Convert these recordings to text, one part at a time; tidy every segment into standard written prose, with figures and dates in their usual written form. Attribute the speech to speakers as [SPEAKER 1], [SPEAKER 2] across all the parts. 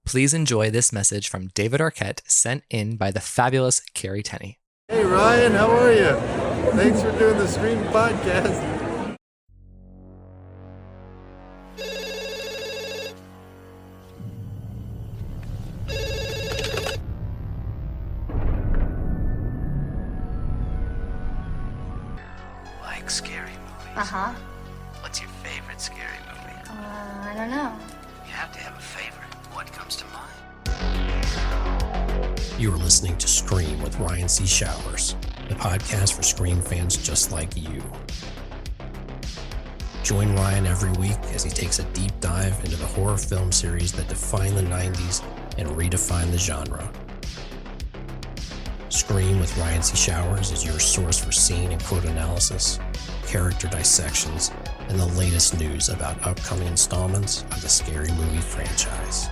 [SPEAKER 1] Please enjoy this message from David Arquette sent in by the fabulous Carrie Tenney.
[SPEAKER 2] Hey Ryan, how are you? Thanks for doing the Scream podcast.
[SPEAKER 3] Like scary movies?
[SPEAKER 4] Uh-huh.
[SPEAKER 3] What's your favorite scary movie?
[SPEAKER 4] I don't know.
[SPEAKER 3] You have to have a favorite. What comes to mind?
[SPEAKER 5] You are listening to Scream with Ryan C. Showers, the podcast for Scream fans just like you. Join Ryan every week as he takes a deep dive into the horror film series that defined the 90s and redefined the genre. Scream with Ryan C. Showers is your source for scene and quote analysis, character dissections, and the latest news about upcoming installments of the Scary Movie franchise.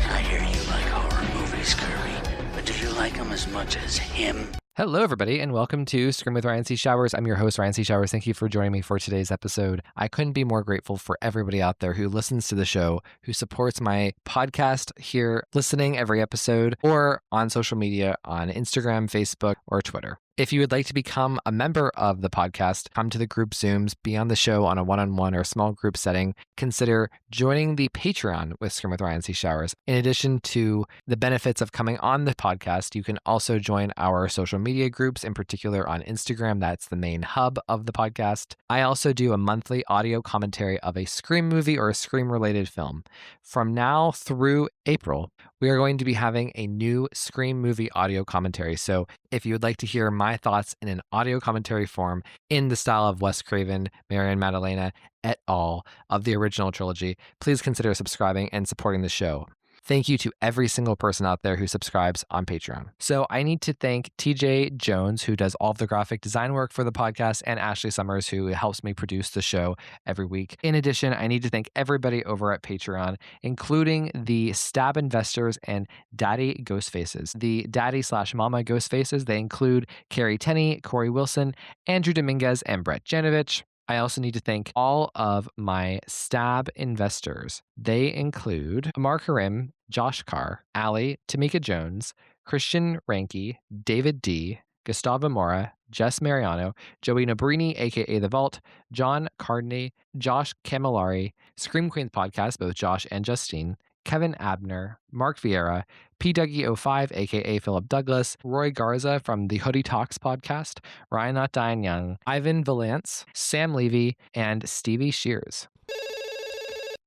[SPEAKER 3] I hear you like horror movies, Curly, but do you like them as much as him?
[SPEAKER 1] Hello, everybody, and welcome to Scream with Ryan C. Showers. I'm your host, Ryan C. Showers. Thank you for joining me for today's episode. I couldn't be more grateful for everybody out there who listens to the show, who supports my podcast here, listening every episode, or on social media on Instagram, Facebook, or Twitter. If you would like to become a member of the podcast, come to the group Zooms, be on the show on a one-on-one or small group setting, consider joining the Patreon with Scream with Ryan C. Showers. In addition to the benefits of coming on the podcast, you can also join our social media groups, in particular on Instagram. That's the main hub of the podcast. I also do a monthly audio commentary of a Scream movie or a Scream-related film. From now through April, we are going to be having a new Scream movie audio commentary. So if you would like to hear my thoughts in an audio commentary form in the style of Wes Craven, Marion Maddalena, et al. Of the original trilogy, please consider subscribing and supporting the show. Thank you to every single person out there who subscribes on Patreon. So I need to thank TJ Jones, who does all of the graphic design work for the podcast, and Ashley Summers, who helps me produce the show every week. In addition, I need to thank everybody over at Patreon, including the Stab Investors and Daddy Ghostfaces. The Daddy/Mama Ghostfaces, they include Carrie Tenney, Corey Wilson, Andrew Dominguez, and Brett Janovich. I also need to thank all of my Stab investors. They include Mark Harim, Josh Carr, Allie, Tamika Jones, Christian Ranke, David D., Gustavo Mora, Jess Mariano, Joey Nabrini, aka The Vault, John Cardney, Josh Camillari, Scream Queens Podcast, both Josh and Justine, Kevin Abner, Mark Vieira, PW05, aka Philip Douglas, Roy Garza from the Hoodie Talks podcast, Ryan Not Dying Young, Ivan Valance, Sam Levy, and Stevie Shears.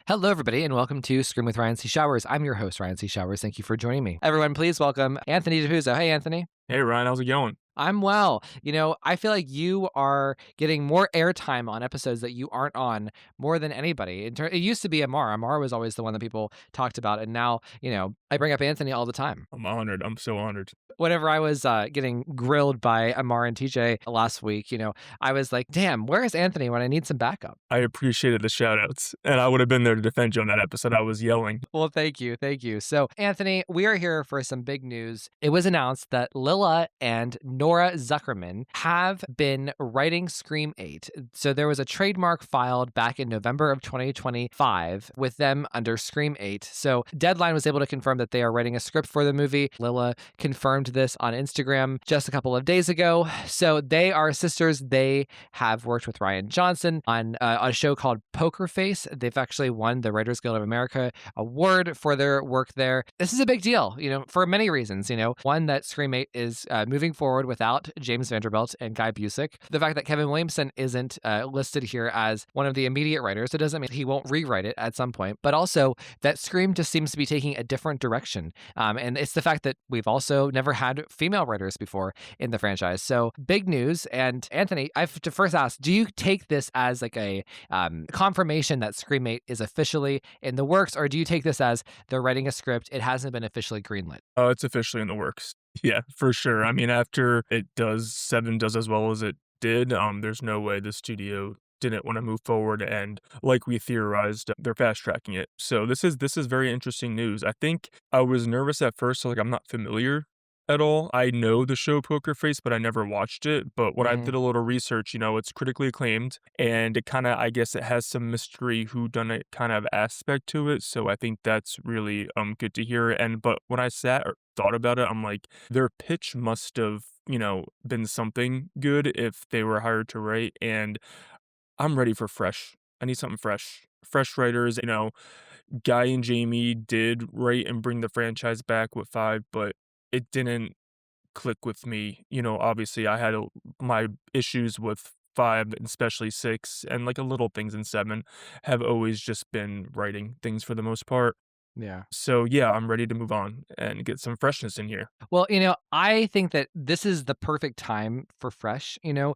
[SPEAKER 1] Hello, everybody, and welcome to Scream with Ryan C. Showers. I'm your host, Ryan C. Showers. Thank you for joining me. Everyone, please welcome Anthony DePuzzo. Hey, Anthony.
[SPEAKER 6] Hey, Ryan, how's it going?
[SPEAKER 1] I'm well. You know, I feel like you are getting more airtime on episodes that you aren't on more than anybody. It used to be Amar. Amar was always the one that people talked about. And now, you know, I bring up Anthony all the time.
[SPEAKER 6] I'm honored. I'm so honored.
[SPEAKER 1] Whenever I was getting grilled by Amar and TJ last week, you know, I was like, damn, where is Anthony when I need some backup?
[SPEAKER 6] I appreciated the shout outs, and I would have been there to defend you on that episode. I was yelling.
[SPEAKER 1] Well, thank you. Thank you. So, Anthony, we are here for some big news. It was announced that Lilla and Nora Zuckerman have been writing Scream 8. So there was a trademark filed back in November of 2025 with them under Scream 8. So Deadline was able to confirm that they are writing a script for the movie. Lilla confirmed this on Instagram just a couple of days ago. So they are sisters. They have worked with Rian Johnson on a show called Poker Face. They've actually won the Writers Guild of America award for their work there. This is a big deal, you know, for many reasons. You know, one, that Scream 8 is moving forward without James Vanderbilt and Guy Busick. The fact that Kevin Williamson isn't listed here as one of the immediate writers, it doesn't mean he won't rewrite it at some point, but also that Scream just seems to be taking a different direction. And it's the fact that we've also never had female writers before in the franchise. So big news. And Anthony, I have to first ask, do you take this as like a confirmation that Scream 8 is officially in the works, or do you take this as they're writing a script, it hasn't been officially greenlit?
[SPEAKER 6] Oh, it's officially in the works. Yeah, for sure. I mean, after Seven does as well as it did, there's no way the studio didn't want to move forward, and like we theorized, they're fast tracking it. So this is very interesting news. I think I was nervous at first, so like I'm not familiar at all. I know the show Poker Face, but I never watched it. But when I
[SPEAKER 1] Mhm.
[SPEAKER 6] did a little research, it's critically acclaimed, and it kind of, I guess, it has some mystery whodunit kind of aspect to it. So I think that's really good to hear. And but when I sat or thought about it, I'm like, their pitch must have been something good if they were hired to write. And I'm ready for fresh. I need something fresh. Fresh writers, Guy and Jamie did write and bring the franchise back with 5, but it didn't click with me. Obviously I had my issues with 5, and especially 6, and like a little things in 7 have always just been writing things for the most part.
[SPEAKER 1] Yeah.
[SPEAKER 6] So yeah, I'm ready to move on and get some freshness in here.
[SPEAKER 1] Well, I think that this is the perfect time for fresh, and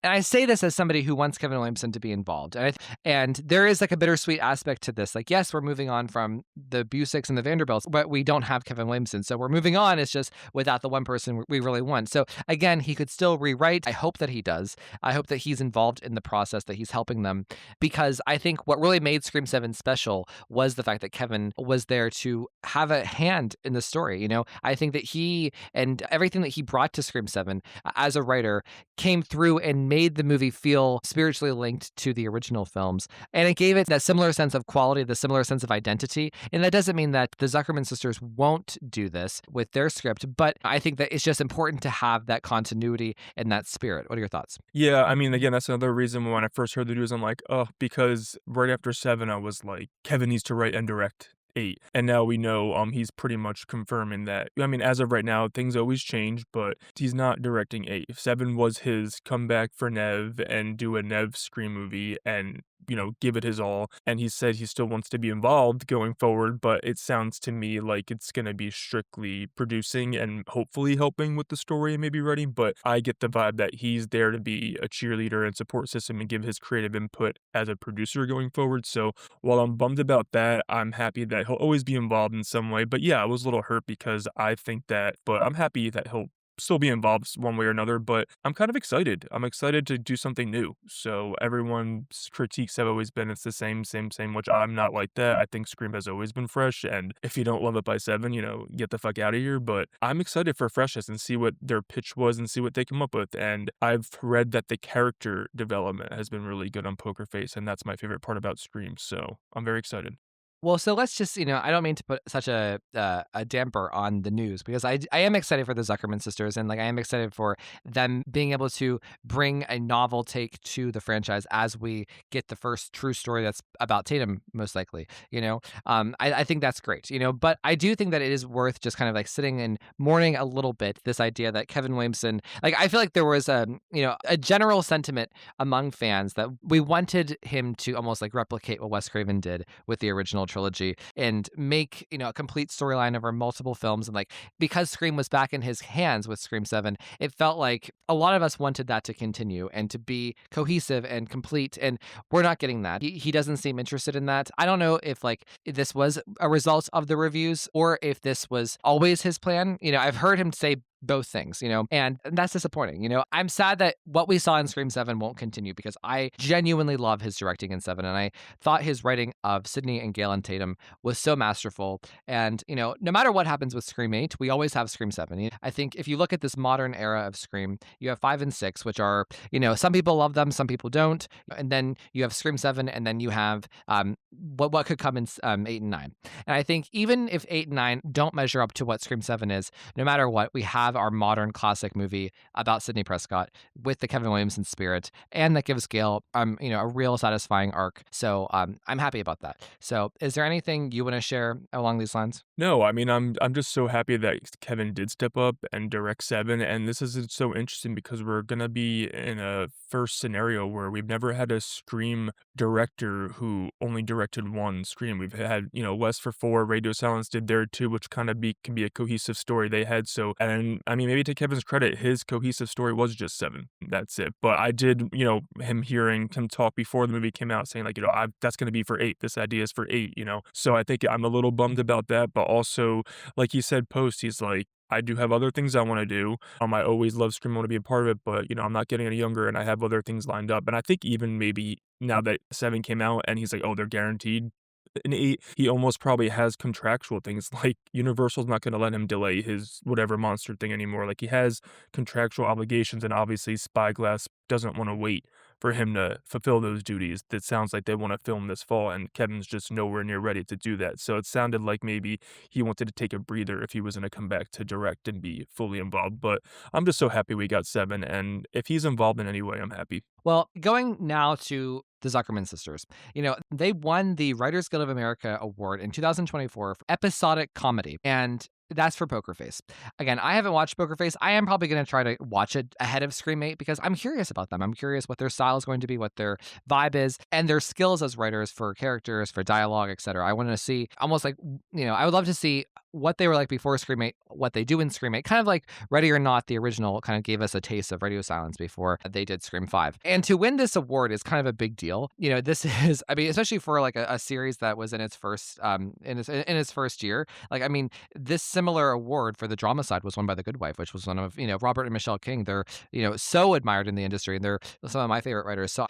[SPEAKER 1] I say this as somebody who wants Kevin Williamson to be involved. And there is like a bittersweet aspect to this. Like, yes, we're moving on from the Busiks and the Vanderbilts, but we don't have Kevin Williamson. So we're moving on. It's just without the one person we really want. So again, he could still rewrite. I hope that he does. I hope that he's involved in the process, that he's helping them, because I think what really made Scream 7 special was the fact that Kevin was there to have a hand in the story. I think that he and everything that he brought to Scream 7 as a writer came through and made the movie feel spiritually linked to the original films. And it gave it that similar sense of quality, the similar sense of identity. And that doesn't mean that the Zuckerman sisters won't do this with their script, but I think that it's just important to have that continuity and that spirit. What are your thoughts?
[SPEAKER 6] Yeah, I mean, again, that's another reason when I first heard the news, I'm like, oh, because right after 7, I was like, Kevin needs to write and direct 8. And now we know he's pretty much confirming that. I mean, as of right now, things always change, but he's not directing 8. 7 was his comeback for Nev and do a Nev Scream movie and give it his all. And he said he still wants to be involved going forward, but it sounds to me like it's going to be strictly producing and hopefully helping with the story and maybe writing. But I get the vibe that he's there to be a cheerleader and support system and give his creative input as a producer going forward. So while I'm bummed about that, I'm happy that he'll always be involved in some way. But yeah, I was a little hurt because I think that, but I'm happy that he'll still be involved one way or another, but I'm kind of excited. I'm excited to do something new. So everyone's critiques have always been it's the same, which I'm not like that. I think Scream has always been fresh, and if you don't love it by 7, get the fuck out of here. But I'm excited for freshness and see what their pitch was and see what they come up with. And I've read that the character development has been really good on Poker Face, and that's my favorite part about Scream. So I'm very excited.
[SPEAKER 1] Well, so let's just, I don't mean to put such a damper on the news, because I am excited for the Zuckerman sisters, and like I am excited for them being able to bring a novel take to the franchise as we get the first true story that's about Tatum, most likely. I think that's great. But I do think that it is worth just kind of like sitting and mourning a little bit this idea that Kevin Williamson, like I feel like there was a general sentiment among fans that we wanted him to almost like replicate what Wes Craven did with the original trilogy and make a complete storyline over multiple films. And like, because Scream was back in his hands with Scream 7, it felt like a lot of us wanted that to continue and to be cohesive and complete, and we're not getting that. He doesn't seem interested in that. I don't know if like this was a result of the reviews or if this was always his plan. I've heard him say both things, and that's disappointing. I'm sad that what we saw in Scream 7 won't continue, because I genuinely love his directing in 7, and I thought his writing of Sydney and Galen Tatum was so masterful. And, no matter what happens with Scream 8, we always have Scream 7. I think if you look at this modern era of Scream, you have 5 and 6, which are, some people love them, some people don't. And then you have Scream 7, and then you have what could come in 8 and 9. And I think even if 8 and 9 don't measure up to what Scream 7 is, no matter what, we have our modern classic movie about Sidney Prescott with the Kevin Williamson spirit, and that gives Gail, a real satisfying arc. So I'm happy about that. So is there anything you want to share along these lines?
[SPEAKER 6] No, I mean, I'm just so happy that Kevin did step up and direct 7, and this is so interesting because we're gonna be in a first scenario where we've never had a Scream director who only directed one Scream. We've had, Wes for 4, Radio Silence did their 2, which kind of can be a cohesive story they had. So, and I mean, maybe to Kevin's credit, his cohesive story was just 7. That's it. But I did, him hearing him talk before the movie came out saying like, that's gonna be for 8. This idea is for 8. So I think I'm a little bummed about that, but also, like he said post, he's like, I do have other things I want to do. I always love Scream, I want to be a part of it, but I'm not getting any younger and I have other things lined up. And I think even maybe now that 7 came out and he's like, oh, they're guaranteed in 8, he almost probably has contractual things, like, Universal's not gonna let him delay his whatever monster thing anymore, like, he has contractual obligations, and obviously Spyglass doesn't wanna wait for him to fulfill those duties. That sounds like they wanna film this fall, and Kevin's just nowhere near ready to do that, so it sounded like maybe he wanted to take a breather if he was gonna come back to direct and be fully involved, but I'm just so happy we got 7, and if he's involved in any way, I'm happy.
[SPEAKER 1] Well, going now to the Zuckerman sisters. They won the Writers Guild of America Award in 2024 for episodic comedy, and that's for Poker Face. Again, I haven't watched Poker Face. I am probably going to try to watch it ahead of Scream 8 because I'm curious about them. I'm curious what their style is going to be, what their vibe is, and their skills as writers for characters, for dialogue, etc. I want to see almost like, I would love to see what they were like before Scream 8, what they do in Scream 8, kind of like Ready or Not, the original, kind of gave us a taste of radio silence before they did Scream 5. And to win this award is kind of a big deal. This is, I mean, especially for like a series that was in its first, in its first year. Like, I mean, this similar award for the drama side was won by The Good Wife, which was one of, Robert and Michelle King. They're, so admired in the industry, and they're some of my favorite writers. So,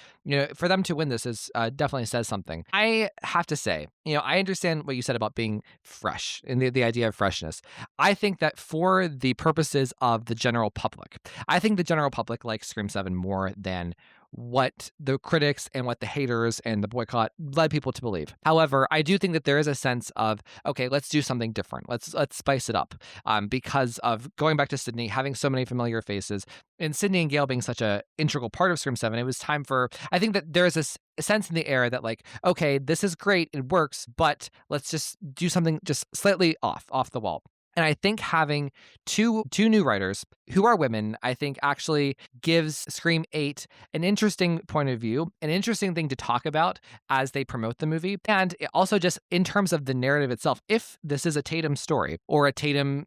[SPEAKER 1] for them to win this is definitely says something. I have to say, I understand what you said about being fresh and the idea of freshness. I think that for the purposes of the general public, I think the general public likes Scream 7 more than what the critics and what the haters and the boycott led people to believe. However, I do think that there is a sense of, okay, let's do something different. Let's spice it up. Because of going back to Sydney, having so many familiar faces, and Sydney and Gale being such a integral part of Scream 7, it was time for, I think that there is a sense in the air that like, okay, this is great, it works, but let's just do something just slightly off the wall. And I think having two new writers who are women, I think actually gives Scream 8 an interesting point of view, an interesting thing to talk about as they promote the movie. And it also just in terms of the narrative itself, if this is a Tatum story or a Tatum,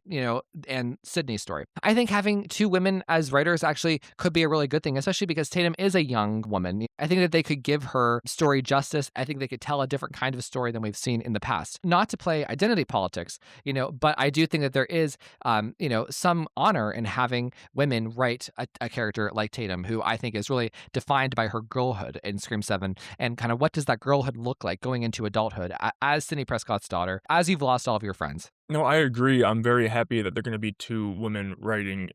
[SPEAKER 1] and Sydney story, I think having two women as writers actually could be a really good thing, especially because Tatum is a young woman. I think that they could give her story justice. I think they could tell a different kind of story than we've seen in the past. Not to play identity politics, but I do think that there is, some honor in having women write a character like Tatum, who I think is really defined by her girlhood in Scream 7, and kind of what does that girlhood look like going into adulthood as Sidney Prescott's daughter, as you've lost all of your friends.
[SPEAKER 6] No, I agree. I'm very happy that they're gonna be 2 women writing,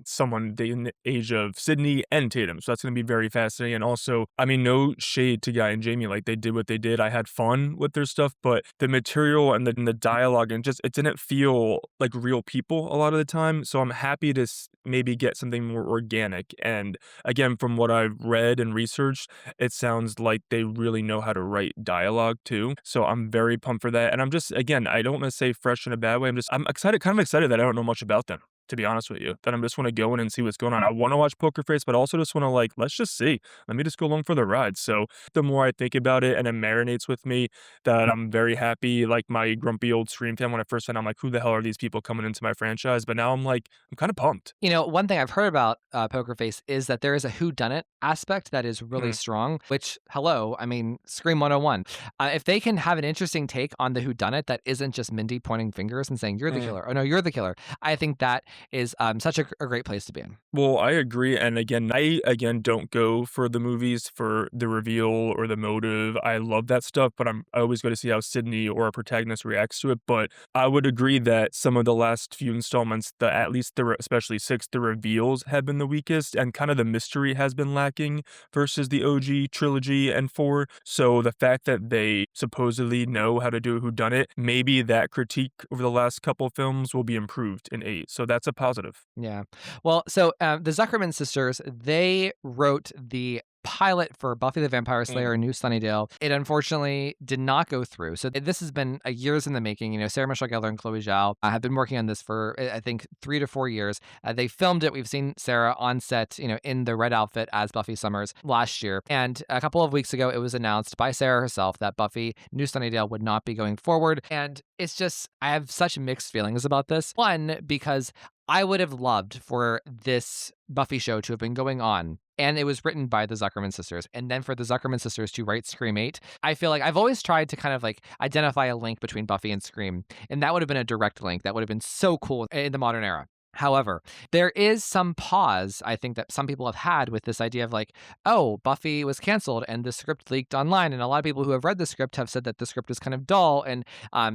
[SPEAKER 6] someone in the age of Sydney and Tatum. So that's gonna be very fascinating. And also, I mean, no shade to Guy and Jamie, like they did what they did. I had fun with their stuff, but the material and the dialogue and just it didn't feel like real people a lot of the time. So I'm happy to maybe get something more organic. And again, from what I've read and researched, it sounds like they really know how to write dialogue too. So I'm very pumped for that. And I'm just, again, I don't want to say fresh in a bad way. I'm excited, kind of excited that I don't know much about them, to be honest with you, that I just want to go in and see what's going on. I want to watch Poker Face, but also just want to like, let's just see. Let me just go along for the ride. So the more I think about it and it marinates with me, that I'm very happy. Like my grumpy old Scream fan, when I first said, I'm like, who the hell are these people coming into my franchise? But now I'm like, I'm kind of pumped.
[SPEAKER 1] One thing I've heard about Poker Face is that there is a whodunit aspect that is really strong, which, hello, I mean, Scream 101. If they can have an interesting take on the whodunit that isn't just Mindy pointing fingers and saying, you're the killer, oh no, you're the killer, I think that is such a great place to be in.
[SPEAKER 6] Well, I agree. And I don't go for the movies for the reveal or the motive. I love that stuff, but I always go to see how Sydney or a protagonist reacts to it. But I would agree that some of the last few installments, especially 6, the reveals have been the weakest, and kind of the mystery has been lacking versus the OG trilogy and 4. So the fact that they supposedly know how to do a whodunit, maybe that critique over the last couple films will be improved in 8. So that's a positive.
[SPEAKER 1] Yeah. Well, so the Zuckerman sisters, they wrote the pilot for Buffy the Vampire Slayer New Sunnydale. It unfortunately did not go through. So this has been years in the making. Sarah Michelle Gellar and Chloe Zhao have been working on this for, I think, 3 to 4 years. They filmed it. We've seen Sarah on set, in the red outfit as Buffy Summers last year. And a couple of weeks ago, it was announced by Sarah herself that Buffy New Sunnydale would not be going forward. And it's just, I have such mixed feelings about this. One, because I would have loved for this Buffy show to have been going on, and it was written by the Zuckerman sisters, and then for the Zuckerman sisters to write Scream 8. I feel like I've always tried to kind of like identify a link between Buffy and Scream, and that would have been a direct link. That would have been so cool in the modern era. However, there is some pause, I think, that some people have had with this idea of like, oh, Buffy was canceled and the script leaked online. And a lot of people who have read the script have said that the script was kind of dull and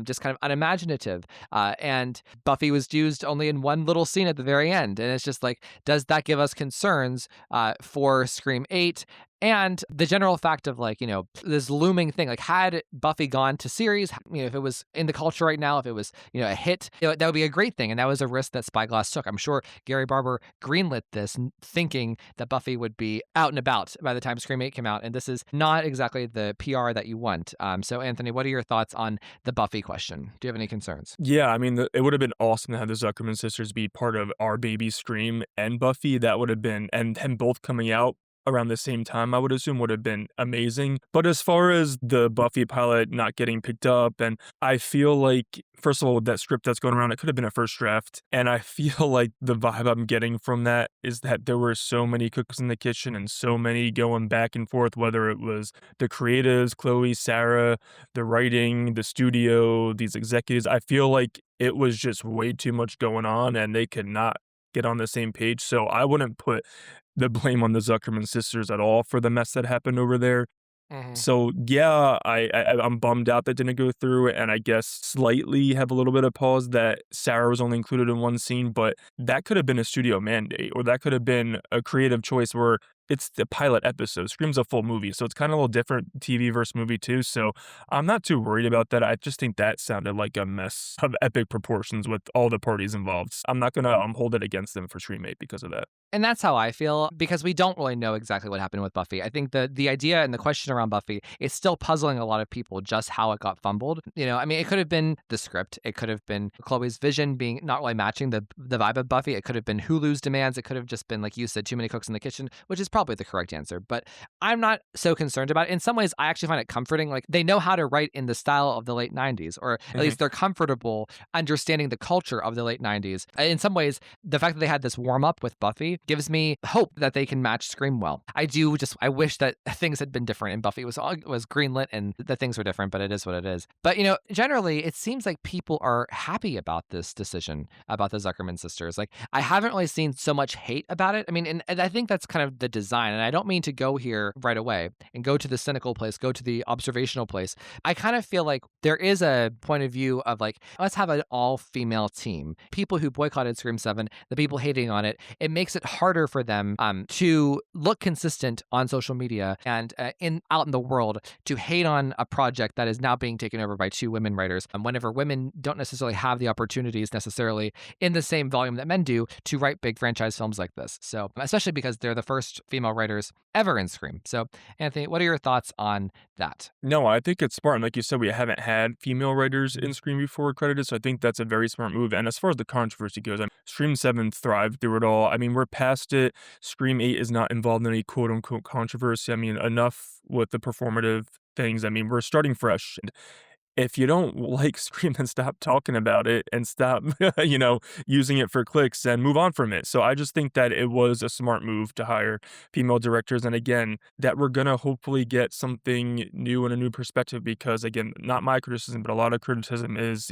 [SPEAKER 1] just kind of unimaginative. And Buffy was used only in one little scene at the very end. And it's just like, does that give us concerns for Scream 8? And the general fact of like, this looming thing, like had Buffy gone to series, if it was in the culture right now, if it was, a hit, that would be a great thing. And that was a risk that Spyglass took. I'm sure Gary Barber greenlit this thinking that Buffy would be out and about by the time Scream 8 came out. And this is not exactly the PR that you want. So Anthony, what are your thoughts on the Buffy question? Do you have any concerns?
[SPEAKER 6] Yeah, I mean, it would have been awesome to have the Zuckerman sisters be part of our baby Scream and Buffy. That would have been, and them both coming out around the same time, I would assume would have been amazing. But as far as the Buffy pilot not getting picked up, and I feel like, first of all, with that script that's going around, it could have been a first draft. And I feel like the vibe I'm getting from that is that there were so many cooks in the kitchen and so many going back and forth, whether it was the creatives, Chloe, Sarah, the writing, the studio, these executives. I feel like it was just way too much going on and they could not get on the same page. So I wouldn't put the blame on the Zuckerman sisters at all for the mess that happened over there. So yeah, I'm bummed out that didn't go through, and I guess slightly have a little bit of pause that Sarah was only included in one scene, but that could have been a studio mandate, or that could have been a creative choice where it's the pilot episode. Scream's a full movie, so it's kind of a little different TV versus movie too. So I'm not too worried about that. I just think that sounded like a mess of epic proportions with all the parties involved. I'm not gonna hold it against them for Scream 8 because of that.
[SPEAKER 1] And that's how I feel, because we don't really know exactly what happened with Buffy. I think the idea and the question around Buffy is still puzzling a lot of people, just how it got fumbled. It could have been the script. It could have been Chloe's vision being not really matching the vibe of Buffy. It could have been Hulu's demands. It could have just been, like you said, too many cooks in the kitchen, which is probably the correct answer. But I'm not so concerned about it. In some ways, I actually find it comforting. Like, they know how to write in the style of the late 90s, or at least they're comfortable understanding the culture of the late 90s. In some ways, the fact that they had this warm up with Buffy gives me hope that they can match Scream well. I wish that things had been different and Buffy was greenlit and that things were different, but it is what it is. But, generally, it seems like people are happy about this decision about the Zuckerman sisters. Like, I haven't really seen so much hate about it. I mean, and I think that's kind of the design. And I don't mean to go here right away and go to the cynical place, go to the observational place. I kind of feel like there is a point of view of like, let's have an all-female team. People who boycotted Scream 7, the people hating on it, it makes it harder for them to look consistent on social media and out in the world to hate on a project that is now being taken over by two women writers. Whenever women don't necessarily have the opportunities necessarily in the same volume that men do to write big franchise films like this. So, especially because they're the first female writers ever in Scream. So, Anthony, what are your thoughts on that?
[SPEAKER 6] No, I think it's smart. And like you said, we haven't had female writers in Scream before credited, so I think that's a very smart move. And as far as the controversy goes, Scream 7 thrived through it all. I mean, we're past it. Scream 8 is not involved in any quote-unquote controversy. I mean, enough with the performative things. I mean, we're starting fresh. If you don't like Scream, then stop talking about it and stop, using it for clicks and move on from it. So I just think that it was a smart move to hire female directors. And again, that we're going to hopefully get something new and a new perspective because, again, not my criticism, but a lot of criticism is,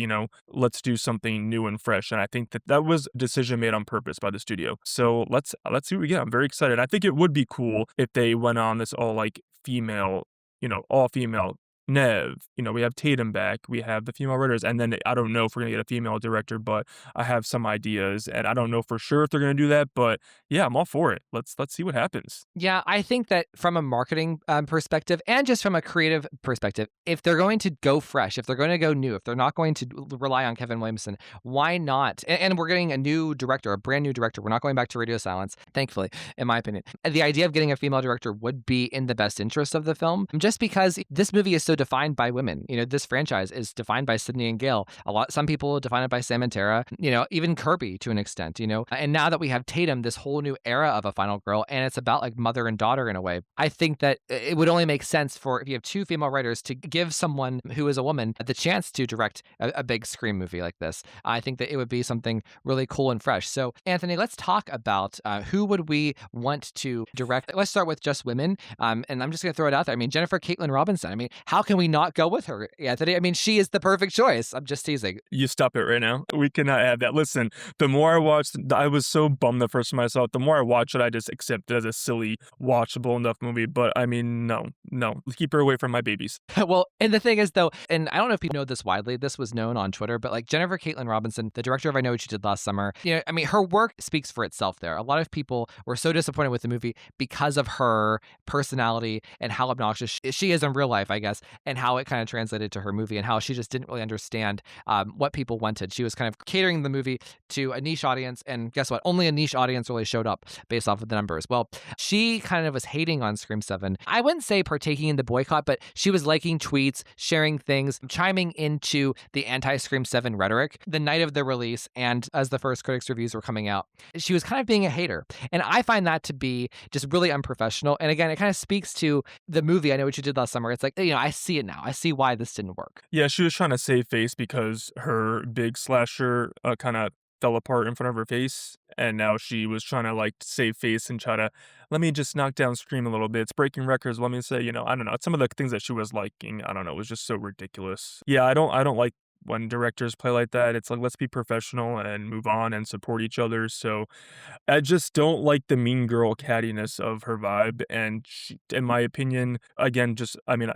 [SPEAKER 6] let's do something new and fresh. And I think that was a decision made on purpose by the studio. So let's see what we get. I'm very excited. I think it would be cool if they went on this all female, all female Nev, we have Tatum back, we have the female writers, and then I don't know if we're going to get a female director, but I have some ideas, and I don't know for sure if they're going to do that, but yeah, I'm all for it. Let's see what happens.
[SPEAKER 1] Yeah, I think that from a marketing perspective and just from a creative perspective, if they're going to go fresh, if they're going to go new, if they're not going to rely on Kevin Williamson, why not? And we're getting a new director, a brand new director. We're not going back to Radio Silence, thankfully, in my opinion. The idea of getting a female director would be in the best interest of the film, just because this movie is so defined by women. This franchise is defined by Sydney and Gale. Some people define it by Sam and Tara, even Kirby to an extent, and now that we have Tatum, this whole new era of a final girl, and it's about like mother and daughter in a way. I think that it would only make sense for, if you have two female writers, to give someone who is a woman the chance to direct a big Scream movie like this. I think that it would be something really cool and fresh. So, Anthony, let's talk about who would we want to direct. Let's start with just women. And I'm just going to throw it out there. I mean, Jennifer Caitlin Robinson. I mean, how can we not go with her, Anthony? I mean, she is the perfect choice. I'm just teasing.
[SPEAKER 6] You stop it right now. We cannot have that. Listen, the more I watched, I was so bummed the first time I saw it. The more I watch it, I just accept it as a silly, watchable enough movie. But I mean, no. Keep her away from my babies.
[SPEAKER 1] Well, and the thing is, though, and I don't know if people know this widely, this was known on Twitter, but like Jennifer Caitlin Robinson, the director of I Know What You Did Last Summer, I mean, her work speaks for itself there. A lot of people were so disappointed with the movie because of her personality and how obnoxious she is in real life, I guess, and how it kind of translated to her movie and how she just didn't really understand what people wanted. She was kind of catering the movie to a niche audience, and guess what? Only a niche audience really showed up based off of the numbers. Well, she kind of was hating on Scream 7. I wouldn't say partaking in the boycott, but she was liking tweets, sharing things, chiming into the anti-Scream 7 rhetoric the night of the release and as the first critics' reviews were coming out. She was kind of being a hater. And I find that to be just really unprofessional. And again, it kind of speaks to the movie I Know What You Did Last Summer. It's like, I see it now. I see why this didn't work.
[SPEAKER 6] Yeah, she was trying to save face because her big slasher kind of fell apart in front of her face, and now she was trying to like save face and try to let me just knock down Scream a little bit. It's breaking records. Let me say, I don't know. Some of the things that she was liking, I don't know, was just so ridiculous. Yeah, I don't like when directors play like that. It's like, let's be professional and move on and support each other. So I just don't like the mean girl cattiness of her vibe. And she, in my opinion, again,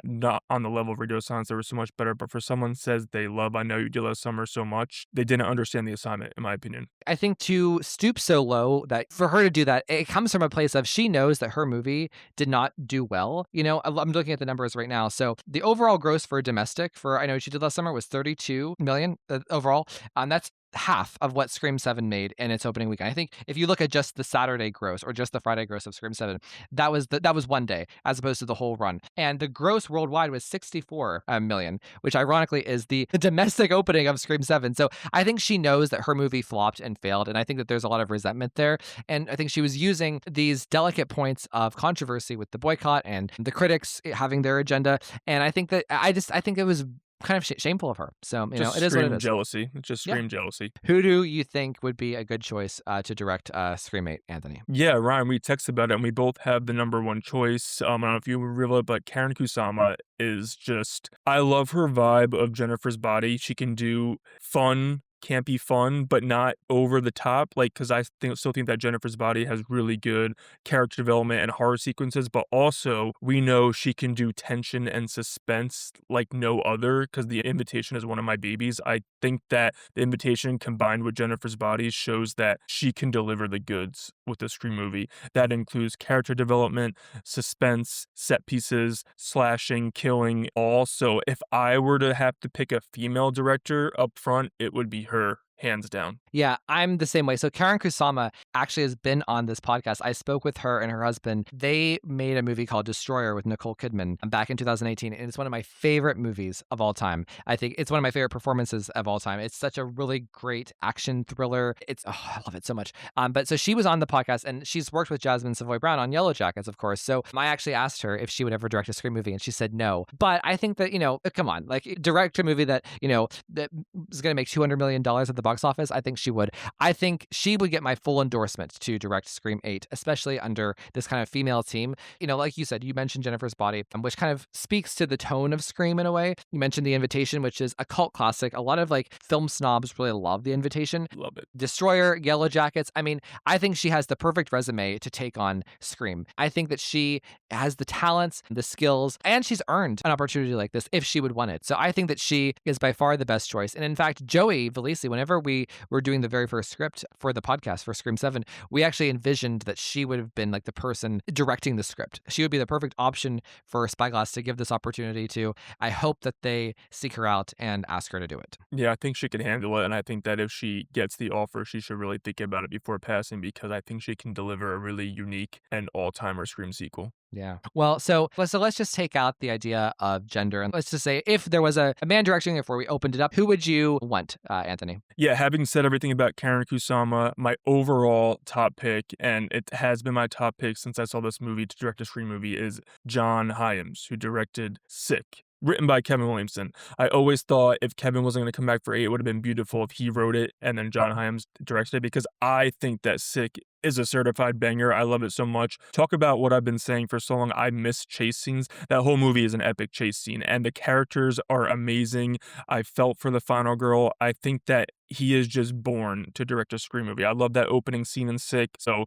[SPEAKER 6] not on the level of Radio Silence, there was so much better. But for someone says they love I Know You Did Last Summer so much, they didn't understand the assignment, in my opinion.
[SPEAKER 1] I think to stoop so low that for her to do that, it comes from a place of she knows that her movie did not do well. I'm looking at the numbers right now. So the overall gross for domestic for I Know What You Did Last Summer was 32 million overall. That's half of what Scream 7 made in its opening weekend. I think if you look at just the Saturday gross or just the Friday gross of Scream 7, that was one day as opposed to the whole run. And the gross worldwide was 64 million, which ironically is the domestic opening of Scream 7. So I think she knows that her movie flopped and failed, and I think that there's a lot of resentment there. And I think she was using these delicate points of controversy with the boycott and the critics having their agenda. And I think that I think it was kind of shameful of her. So,
[SPEAKER 6] just
[SPEAKER 1] it is what it is.
[SPEAKER 6] Jealousy. Just scream jealousy.
[SPEAKER 1] Who do you think would be a good choice to direct Scream 8, Anthony?
[SPEAKER 6] Yeah, Ryan, we texted about it, and we both have the number one choice. I don't know if you realize it, but Karen Kusama is just, I love her vibe of Jennifer's Body. She can do fun, campy fun, but not over the top. Like, because I still think that Jennifer's Body has really good character development and horror sequences, but also we know she can do tension and suspense like no other. Because The Invitation is one of my babies. I think that The Invitation combined with Jennifer's Body shows that she can deliver the goods with the Scream movie. That includes character development, suspense, set pieces, slashing, killing, all. So if I were to have to pick a female director up front, it would be her, hands down.
[SPEAKER 1] Yeah, I'm the same way. So Karen Kusama actually has been on this podcast. I spoke with her and her husband. They made a movie called Destroyer with Nicole Kidman back in 2018, and it's one of my favorite movies of all time. I think it's one of my favorite performances of all time. It's such a really great action thriller. I love it so much. But so she was on the podcast, and she's worked with Jasmine Savoy Brown on Yellow Jackets, of course. So I actually asked her if she would ever direct a Scream movie, and she said no. But I think that, come on, like direct a movie that, that is going to make $200 million at the box office. I think she would. I think she would get my full endorsement to direct Scream 8, especially under this kind of female team. Like you said, you mentioned Jennifer's Body, which kind of speaks to the tone of Scream in a way. You mentioned The Invitation, which is a cult classic. A lot of like film snobs really love The Invitation.
[SPEAKER 6] Love it.
[SPEAKER 1] Destroyer, Yellow Jackets. I mean, I think she has the perfect resume to take on Scream. I think that she has the talents, the skills, and she's earned an opportunity like this if she would want it. So I think that she is by far the best choice. And in fact, Joey Valisi, whenever we were doing the very first script for the podcast for Scream 7, we actually envisioned that she would have been like the person directing the script. She would be the perfect option for Spyglass to give this opportunity to. I hope that they seek her out and ask her to do it.
[SPEAKER 6] Yeah, I think she can handle it, and I think that if she gets the offer, she should really think about it before passing, because I think she can deliver a really unique and all-timer Scream sequel.
[SPEAKER 1] Yeah. Well, so let's just take out the idea of gender, and let's just say if there was a man directing it before we opened it up, who would you want, Anthony?
[SPEAKER 6] Yeah, having said everything about Karen Kusama, my overall top pick, and it has been my top pick since I saw this movie to direct a Scream movie, is John Hyams, who directed Sick, written by Kevin Williamson. I always thought if Kevin wasn't going to come back for 8, it would have been beautiful if he wrote it and then John Hyams directed it, because I think that Sick is a certified banger. I love it so much. Talk about what I've been saying for so long. I miss chase scenes. That whole movie is an epic chase scene, and the characters are amazing. I felt for the final girl. I think that he is just born to direct a Scream movie. I love that opening scene in Sick, so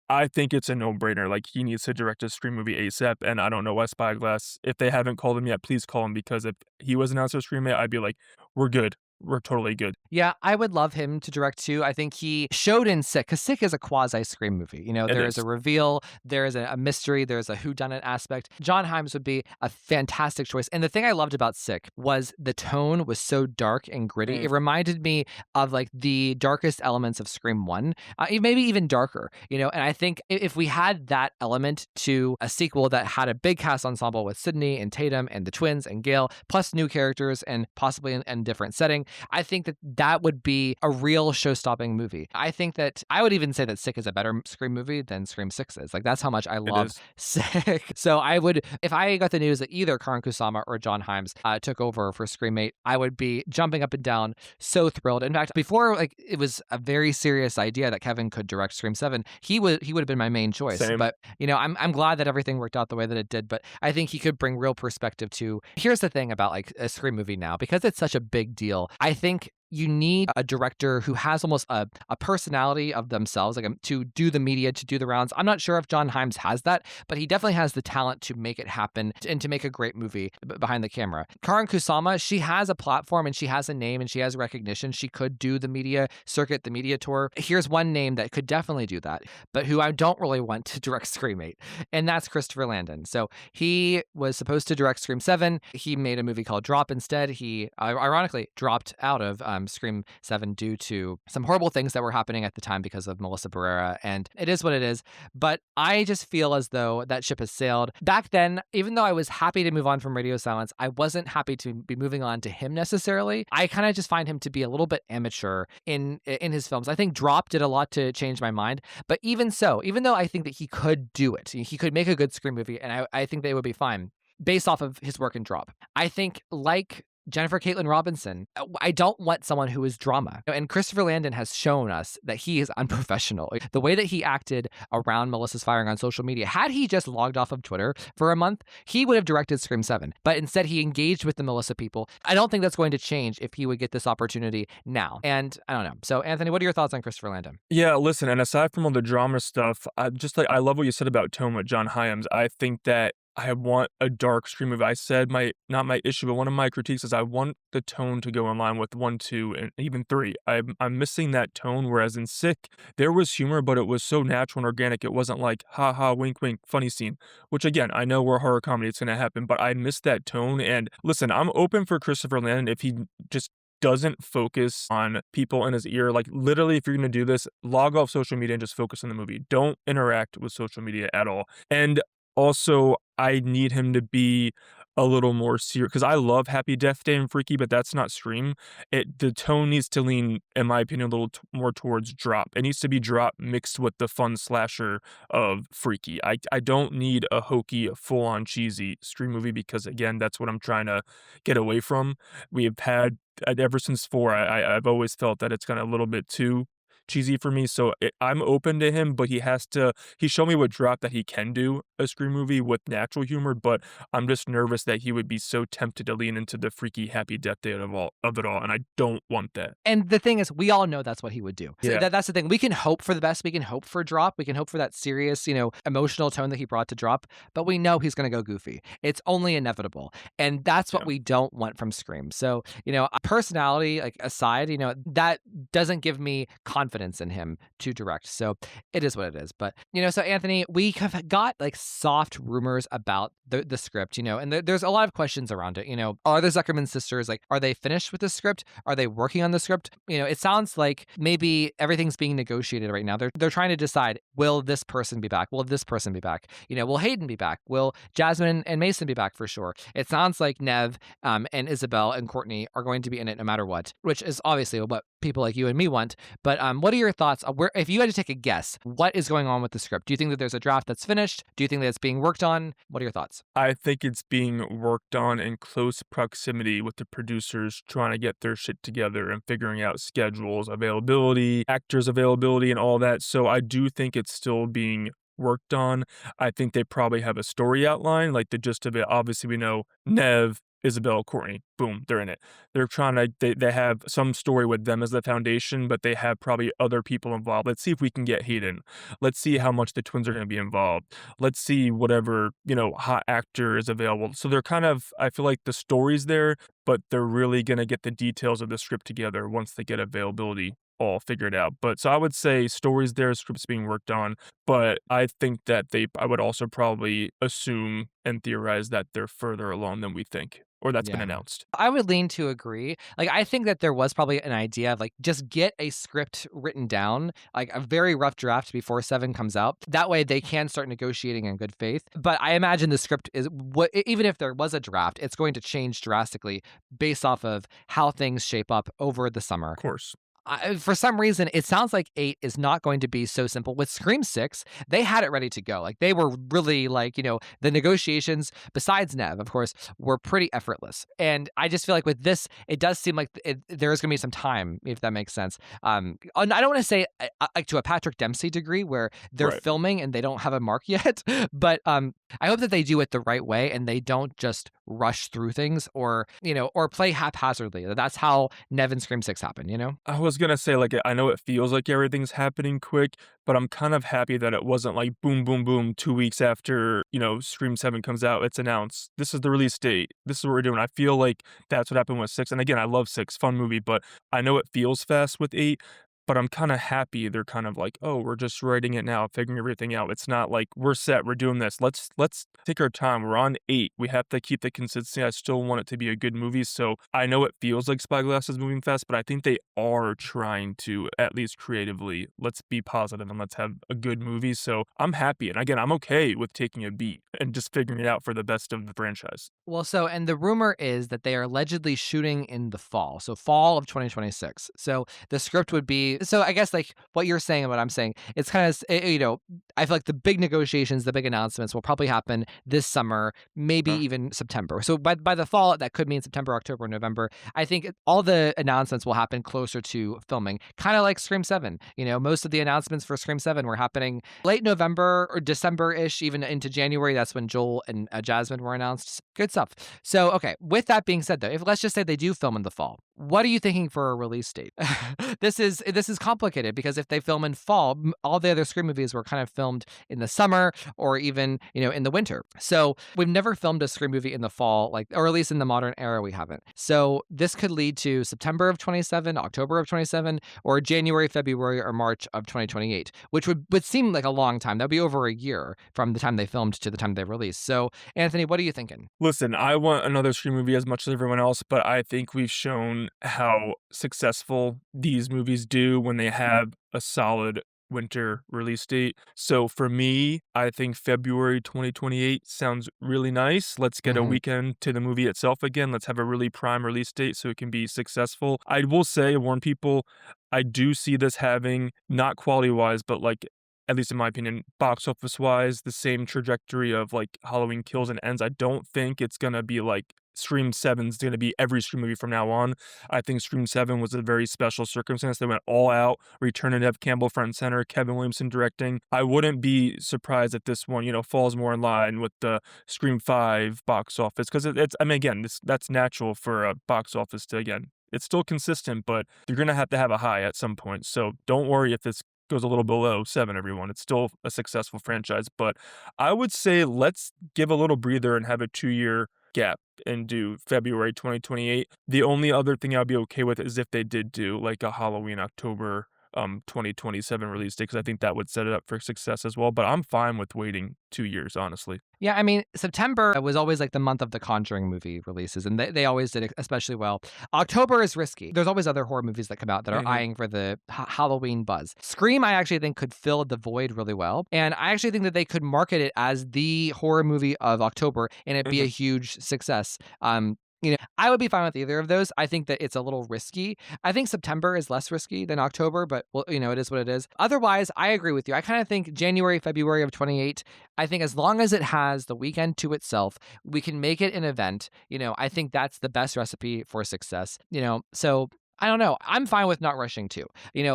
[SPEAKER 6] I think it's a no-brainer. Like, he needs to direct a Scream movie ASAP, and I don't know why Spyglass, if they haven't called him yet, please call him, because if he was announced as Scream, I'd be like, we're good. We're totally good.
[SPEAKER 1] Yeah, I would love him to direct too. I think he showed in Sick, because Sick is a quasi-Scream movie. You know,
[SPEAKER 6] It
[SPEAKER 1] there
[SPEAKER 6] is.
[SPEAKER 1] is a reveal, there is a mystery, there's a whodunit aspect. John Himes would be a fantastic choice. And the thing I loved about Sick was the tone was so dark and gritty. It reminded me of like the darkest elements of Scream 1, maybe even darker, you know. And I think if we had that element to a sequel that had a big cast ensemble with Sydney and Tatum and the twins and Gail, plus new characters and possibly in different setting, I think that would be a real show-stopping movie. I think that I would even say that Sick is a better Scream movie than Scream 6 is. Like, that's how much I love
[SPEAKER 6] is.
[SPEAKER 1] Sick. So I would, if I got the news that either Karan Kusama or John Himes took over for Scream 8, I would be jumping up and down, so thrilled. In fact, before like it was a very serious idea that Kevin could direct Scream 7, he would have been my main choice.
[SPEAKER 6] Same.
[SPEAKER 1] But you know, I'm glad that everything worked out the way that it did. But I think he could bring real perspective to. Here's the thing about like a Scream movie now, because it's such a big deal. I think you need a director who has almost a personality of themselves, like to do the media, to do the rounds. I'm not sure if John Himes has that, but he definitely has the talent to make it happen and to make a great movie behind the camera. Karan Kusama, she has a platform and she has a name and she has recognition. She could do the media circuit, the media tour. Here's one name that could definitely do that, but who I don't really want to direct Scream 8, and that's Christopher Landon. So he was supposed to direct Scream 7. He made a movie called Drop instead. He ironically dropped out of Scream 7 due to some horrible things that were happening at the time because of Melissa Barrera, and it is what it is. But I just feel as though that ship has sailed. Back then, even though I was happy to move on from Radio Silence, I wasn't happy to be moving on to him necessarily. I kind of just find him to be a little bit amateur in his films. I think Drop did a lot to change my mind, but even so, even though I think that he could do it, he could make a good Scream movie, and I think they would be fine based off of his work in Drop. I think, like Jennifer Caitlin Robinson, I don't want someone who is drama. And Christopher Landon has shown us that he is unprofessional. Like, the way that he acted around Melissa's firing on social media, had he just logged off of Twitter for a month, he would have directed Scream 7. But instead, he engaged with the Melissa people. I don't think that's going to change if he would get this opportunity now. And I don't know. So, Anthony, what are your thoughts on Christopher Landon?
[SPEAKER 6] Yeah, listen, and aside from all the drama stuff, I love what you said about tone with John Hyams. I think that I want a dark Scream movie. I said not my issue, but one of my critiques is I want the tone to go in line with 1, 2, and even 3. I'm missing that tone, whereas in Sick, there was humor, but it was so natural and organic. It wasn't like, ha ha, wink, wink, funny scene, which again, I know we're horror comedy, it's going to happen, but I missed that tone. And listen, I'm open for Christopher Landon if he just doesn't focus on people in his ear. Like, literally, if you're going to do this, log off social media and just focus on the movie. Don't interact with social media at all. And also, I need him to be a little more serious, because I love Happy Death Day and Freaky, but that's not Scream. The tone needs to lean, in my opinion, a little more towards Drop. It needs to be Drop mixed with the fun slasher of Freaky. I don't need a hokey, full-on cheesy Scream movie, because again, that's what I'm trying to get away from. We have had, ever since 4, I've always felt that it's kind of a little bit too cheesy for me, so I'm open to him, but he showed me what Drop that he can do a Scream movie with natural humor, but I'm just nervous that he would be so tempted to lean into the freaky Happy Death Day of it all, and I don't want that.
[SPEAKER 1] And the thing is, we all know that's what he would do. So
[SPEAKER 6] Yeah.
[SPEAKER 1] that's the thing. We can hope for the best. We can hope for Drop. We can hope for that serious, emotional tone that he brought to Drop, but we know he's going to go goofy. It's only inevitable. And that's what we don't want from Scream. So, personality, like, aside, that doesn't give me confidence in him to direct. So it is what it is. But, so Anthony, we have got like soft rumors about the script, and there's a lot of questions around it. Are the Zuckerman sisters, like, are they finished with the script? Are they working on the script? It sounds like maybe everything's being negotiated right now. They're trying to decide, will this person be back? Will this person be back? Will Hayden be back? Will Jasmine and Mason be back for sure? It sounds like Nev and Isabel and Courtney are going to be in it no matter what, which is obviously what people like you and me want. But What are your thoughts? If you had to take a guess, what is going on with the script? Do you think that there's a draft that's finished? Do you think that it's being worked on? What are your thoughts?
[SPEAKER 6] I think it's being worked on in close proximity with the producers trying to get their shit together and figuring out schedules, availability, actors' availability, and all that. So I do think it's still being worked on. I think they probably have a story outline, like the gist of it. Obviously, we know Nev, Isabel, Courtney, boom, they're in it. They're trying to, they have some story with them as the foundation, but they have probably other people involved. Let's see if we can get Hayden. Let's see how much the twins are going to be involved. Let's see whatever, hot actor is available. So they're kind of, I feel like the story's there, but they're really going to get the details of the script together once they get availability all figured out. But so I would say stories there, scripts being worked on, but I think that I would also probably assume and theorize that they're further along than we think, or that's been
[SPEAKER 1] Yeah.
[SPEAKER 6] announced.
[SPEAKER 1] I would lean to agree. Like, I think that there was probably an idea of like, just get a script written down, like a very rough draft before 7 comes out. That way they can start negotiating in good faith. But I imagine the script is what, even if there was a draft, it's going to change drastically based off of how things shape up over the summer.
[SPEAKER 6] Of course.
[SPEAKER 1] For some reason, it sounds like 8 is not going to be so simple. With Scream 6, they had it ready to go. Like, they were really like, the negotiations, besides Nev, of course, were pretty effortless. And I just feel like with this, it does seem like there is going to be some time, if that makes sense. I don't want to say like to a Patrick Dempsey degree where they're
[SPEAKER 6] Right.
[SPEAKER 1] filming and they don't have a mark yet, but I hope that they do it the right way and they don't just rush through things or play haphazardly. That's how Nev and Scream 6 happen.
[SPEAKER 6] I was gonna say, like, I know it feels like everything's happening quick, but I'm kind of happy that it wasn't like boom, boom, boom, 2 weeks after, Scream 7 comes out, it's announced. This is the release date. This is what we're doing. I feel like that's what happened with 6. And again, I love 6, fun movie, but I know it feels fast with 8. But I'm kind of happy they're kind of like, oh, we're just writing it now, figuring everything out. It's not like we're set, we're doing this. Let's take our time. We're on 8. We have to keep the consistency. I still want it to be a good movie. So I know it feels like Spyglass is moving fast, but I think they are trying to, at least creatively, let's be positive and let's have a good movie. So I'm happy. And again, I'm okay with taking a beat and just figuring it out for the best of the franchise.
[SPEAKER 1] Well, and the rumor is that they are allegedly shooting in the fall, so fall of 2026. So the script would be, so I guess like what you're saying and what I'm saying, it's kind of, I feel like the big negotiations, the big announcements will probably happen this summer, maybe even September. So by the fall, that could mean September, October, November. I think all the announcements will happen closer to filming, kind of like Scream 7. Most of the announcements for Scream 7 were happening late November or December-ish, even into January. That's when Joel and Jasmine were announced. Good stuff. So, okay, with that being said, though, if let's just say they do film in the fall, what are you thinking for a release date? This is complicated because if they film in fall, all the other Scream movies were kind of filmed in the summer or even, in the winter. So we've never filmed a Scream movie in the fall, or at least in the modern era, we haven't. So this could lead to September of 27, October of 27, or January, February, or March of 2028, which would seem like a long time. That'd be over a year from the time they filmed to the time they released. So, Anthony, what are you thinking?
[SPEAKER 6] Listen, I want another Scream movie as much as everyone else, but I think we've shown how successful these movies do when they have a solid winter release date. So for me, I think February 2028 sounds really nice. Let's get a weekend to the movie itself again. Let's have a really prime release date so it can be successful. I will say, warn people, I do see this having, not quality-wise, but like, at least in my opinion, box office wise, the same trajectory of like Halloween Kills and Ends. I don't think it's going to be like Scream 7 is going to be every Scream movie from now on. I think Scream 7 was a very special circumstance. They went all out, returning Neve Campbell front and center, Kevin Williamson directing. I wouldn't be surprised if this one, falls more in line with the Scream 5 box office. Because again, that's natural for a box office to, again, it's still consistent, but you're going to have a high at some point. So don't worry if this goes a little below 7, everyone. It's still a successful franchise, but I would say let's give a little breather and have a 2-year gap and do February 2028. The only other thing I'd be okay with is if they did do like a Halloween October 2027 release date, because I think that would set it up for success as well. But I'm fine with waiting 2 years, honestly.
[SPEAKER 1] Yeah, I mean, September was always like the month of the Conjuring movie releases, and they always did it especially well. October is risky. There's always other horror movies that come out that are eyeing for the Halloween buzz. Scream, I actually think, could fill the void really well, and I actually think that they could market it as the horror movie of October, and it'd be a huge success. I would be fine with either of those. I think that it's a little risky. I think September is less risky than October, but well, it is what it is. Otherwise, I agree with you. I kind of think January, February of 28, I think as long as it has the weekend to itself, we can make it an event. I think that's the best recipe for success. So I don't know. I'm fine with not rushing too.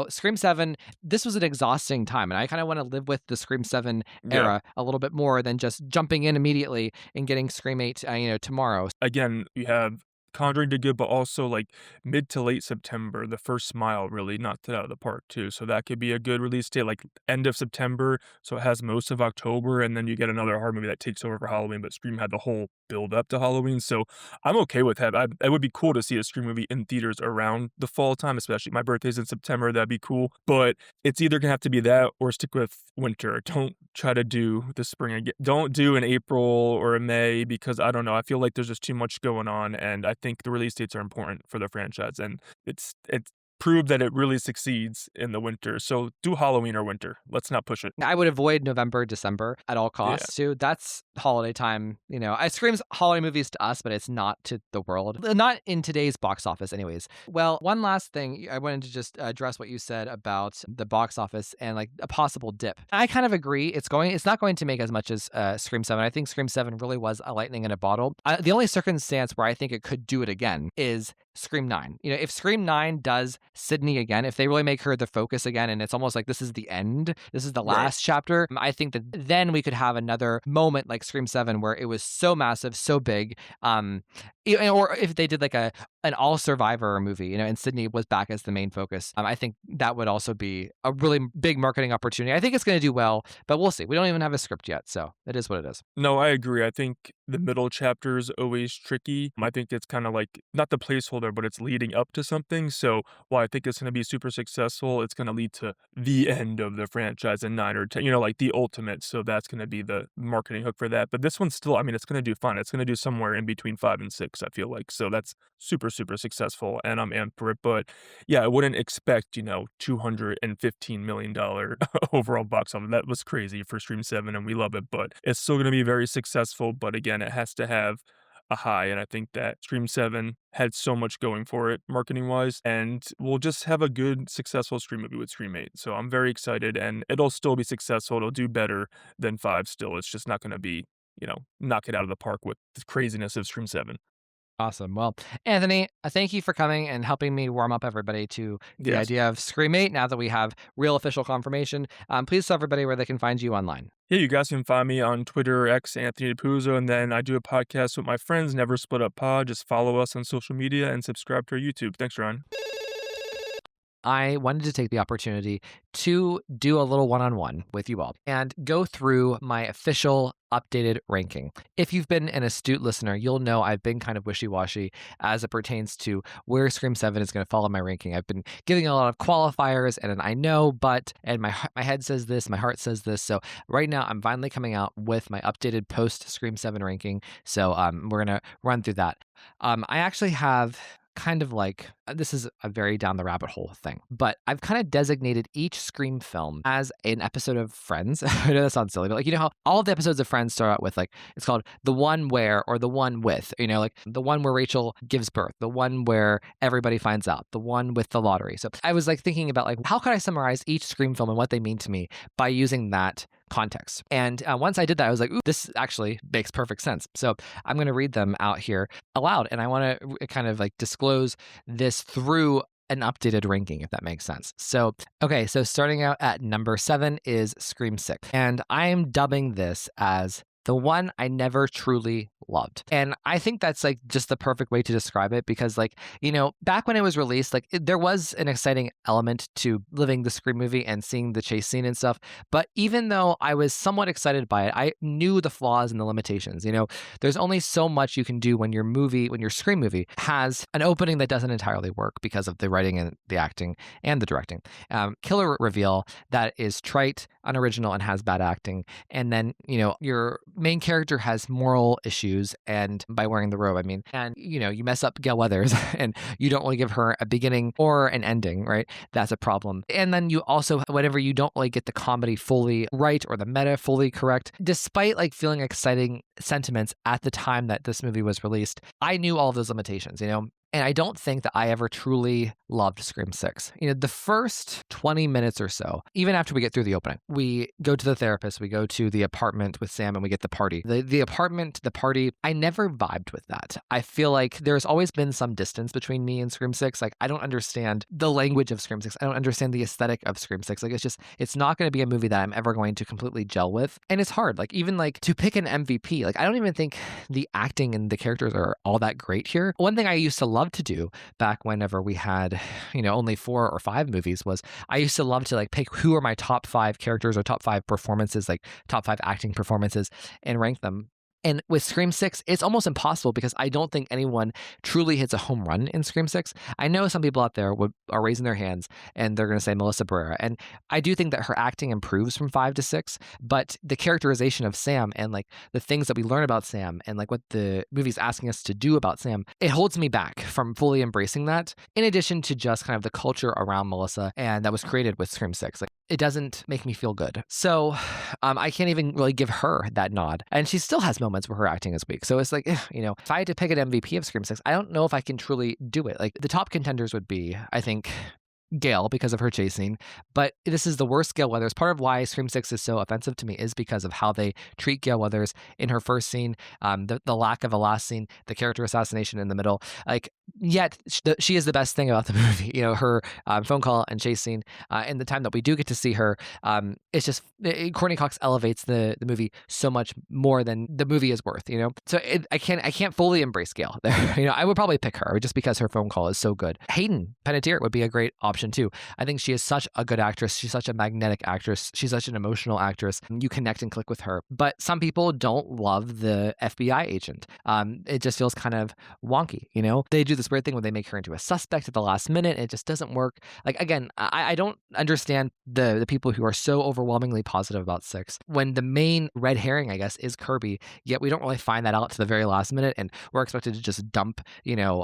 [SPEAKER 1] Scream 7, this was an exhausting time, and I kind of want to live with the Scream 7 era a little bit more than just jumping in immediately and getting Scream 8, tomorrow.
[SPEAKER 6] Again, you have Conjuring did good, but also like mid to late September, The First Smile really knocked it out of the park too. So that could be a good release date, like end of September. So it has most of October, and then you get another horror movie that takes over for Halloween. But Scream had the whole build up to Halloween, so I'm okay with that. It would be cool to see a Scream movie in theaters around the fall time, especially my birthday's in September. That'd be cool. But it's either gonna have to be that or stick with winter. Don't try to do the spring again. Don't do an April or a May, because I don't know. I feel like there's just too much going on, and I think the release dates are important for the franchise, and it's proved that it really succeeds in the winter. So do Halloween or winter. Let's not push it.
[SPEAKER 1] I would avoid November, December at all costs too. That's holiday time. It screams holiday movies to us, but it's not to the world. Not in today's box office anyways. Well, one last thing. I wanted to just address what you said about the box office and like a possible dip. I kind of agree. It's not going to make as much as Scream 7. I think Scream 7 really was a lightning in a bottle. The only circumstance where I think it could do it again is Scream 9. If Scream 9 does Sydney again, if they really make her the focus again, and it's almost like this is the end, this is the last chapter, I think that then we could have another moment like Scream 7 where it was so massive, so big, or if they did like an all survivor movie, and Sydney was back as the main focus, I think that would also be a really big marketing opportunity. I think it's going to do well, but we'll see. We don't even have a script yet, so it is what it is.
[SPEAKER 6] No, I agree. I think the middle chapter is always tricky. I think it's kind of like not the placeholder, but it's leading up to something. So while I think it's going to be super successful, it's going to lead to the end of the franchise in 9 or 10, like the ultimate. So that's going to be the marketing hook for that. But this one's still, it's going to do fine. It's going to do somewhere in between 5 and 6, I feel like. So that's super, super successful, and I'm amped for it. But yeah, I wouldn't expect, $215 million overall box office. That was crazy for Scream 7, and we love it. But it's still going to be very successful. But again, it has to have a high, and I think that Scream 7 had so much going for it marketing wise, and we'll just have a good successful Scream movie with Scream 8. So I'm very excited, and it'll still be successful. It'll do better than 5 still. It's just not going to be, knock it out of the park with the craziness of Scream 7.
[SPEAKER 1] Awesome. Well, Anthony, thank you for coming and helping me warm up everybody to the idea of Scream 8 now that we have real official confirmation. Please tell everybody where they can find you online.
[SPEAKER 6] Yeah, you guys can find me on Twitter, X, Anthony DePuzzo, and then I do a podcast with my friends, Never Split Up Pod. Just follow us on social media and subscribe to our YouTube. Thanks, Ron.
[SPEAKER 1] I wanted to take the opportunity to do a little one-on-one with you all and go through my official updated ranking. If you've been an astute listener, you'll know I've been kind of wishy-washy as it pertains to where Scream 7 is going to fall in my ranking. I've been giving a lot of qualifiers and an I know, but, and my head says this, my heart says this. So right now I'm finally coming out with my updated post Scream 7 ranking. So we're going to run through that. I actually have kind of like, this is a very down the rabbit hole thing, but I've kind of designated each Scream film as an episode of Friends. I know that sounds silly, but like, how all of the episodes of Friends start out with like, it's called the one where, or the one with, like the one where Rachel gives birth, the one where everybody finds out, the one with the lottery. So I was like thinking about like, how could I summarize each Scream film and what they mean to me by using that context. And once I did that, I was like, ooh, this actually makes perfect sense. So I'm going to read them out here aloud. And I want to kind of like disclose this through an updated ranking, if that makes sense. So, okay, so starting out at number 7 is Scream 6. And I am dubbing this as the one I never truly loved. And I think that's like just the perfect way to describe it because like, back when it was released, like there was an exciting element to living the Scream movie and seeing the chase scene and stuff. But even though I was somewhat excited by it, I knew the flaws and the limitations. There's only so much you can do when your Scream movie has an opening that doesn't entirely work because of the writing and the acting and the directing. Killer reveal that is trite, unoriginal, and has bad acting. And then, your main character has moral issues and by wearing the robe, I mean, and you mess up Gail Weathers and you don't really give her a beginning or an ending, right? That's a problem. And then you also, whenever you don't really get the comedy fully right or the meta fully correct, despite like feeling exciting sentiments at the time that this movie was released, I knew all of those limitations, And I don't think that I ever truly loved Scream 6. The first 20 minutes or so, even after we get through the opening, we go to the therapist, we go to the apartment with Sam, and we get the party. The apartment, the party, I never vibed with that. I feel like there's always been some distance between me and Scream 6. Like, I don't understand the language of Scream 6. I don't understand the aesthetic of Scream 6. Like, it's not going to be a movie that I'm ever going to completely gel with. And it's hard. Like, even like to pick an MVP, like, I don't even think the acting and the characters are all that great here. One thing I used to love to do back whenever we had, only 4 or 5 movies was I used to love to like pick who are my top 5 characters or top 5 performances, like top 5 acting performances, and rank them. And with Scream 6, it's almost impossible because I don't think anyone truly hits a home run in Scream 6. I know some people out there are raising their hands and they're going to say Melissa Barrera. And I do think that her acting improves from 5 to 6, but the characterization of Sam and like the things that we learn about Sam and like what the movie's asking us to do about Sam, it holds me back from fully embracing that, in addition to just kind of the culture around Melissa and that was created with Scream 6. Like, it doesn't make me feel good. So I can't even really give her that nod. And she still has moments where her acting is weak. So it's like, if I had to pick an MVP of Scream 6, I don't know if I can truly do it. Like, the top contenders would be, I think, Gail because of her chase scene, but this is the worst Gail Weathers. Part of why Scream 6 is so offensive to me is because of how they treat Gail Weathers in her first scene, the lack of a last scene, the character assassination in the middle. Like, yet she is the best thing about the movie. Her phone call and chase scene, and the time that we do get to see her, it's just Courtney Cox elevates the movie so much more than the movie is worth. So I can't fully embrace Gail there. I would probably pick her just because her phone call is so good. Hayden Panettiere would be a great option too. I think she is such a good actress. She's such a magnetic actress. She's such an emotional actress. You connect and click with her. But some people don't love the FBI agent. It just feels kind of wonky, They do this weird thing where they make her into a suspect at the last minute. It just doesn't work. Like, again, I don't understand the people who are so overwhelmingly positive about 6 when the main red herring, I guess, is Kirby, yet we don't really find that out to the very last minute, and we're expected to just dump,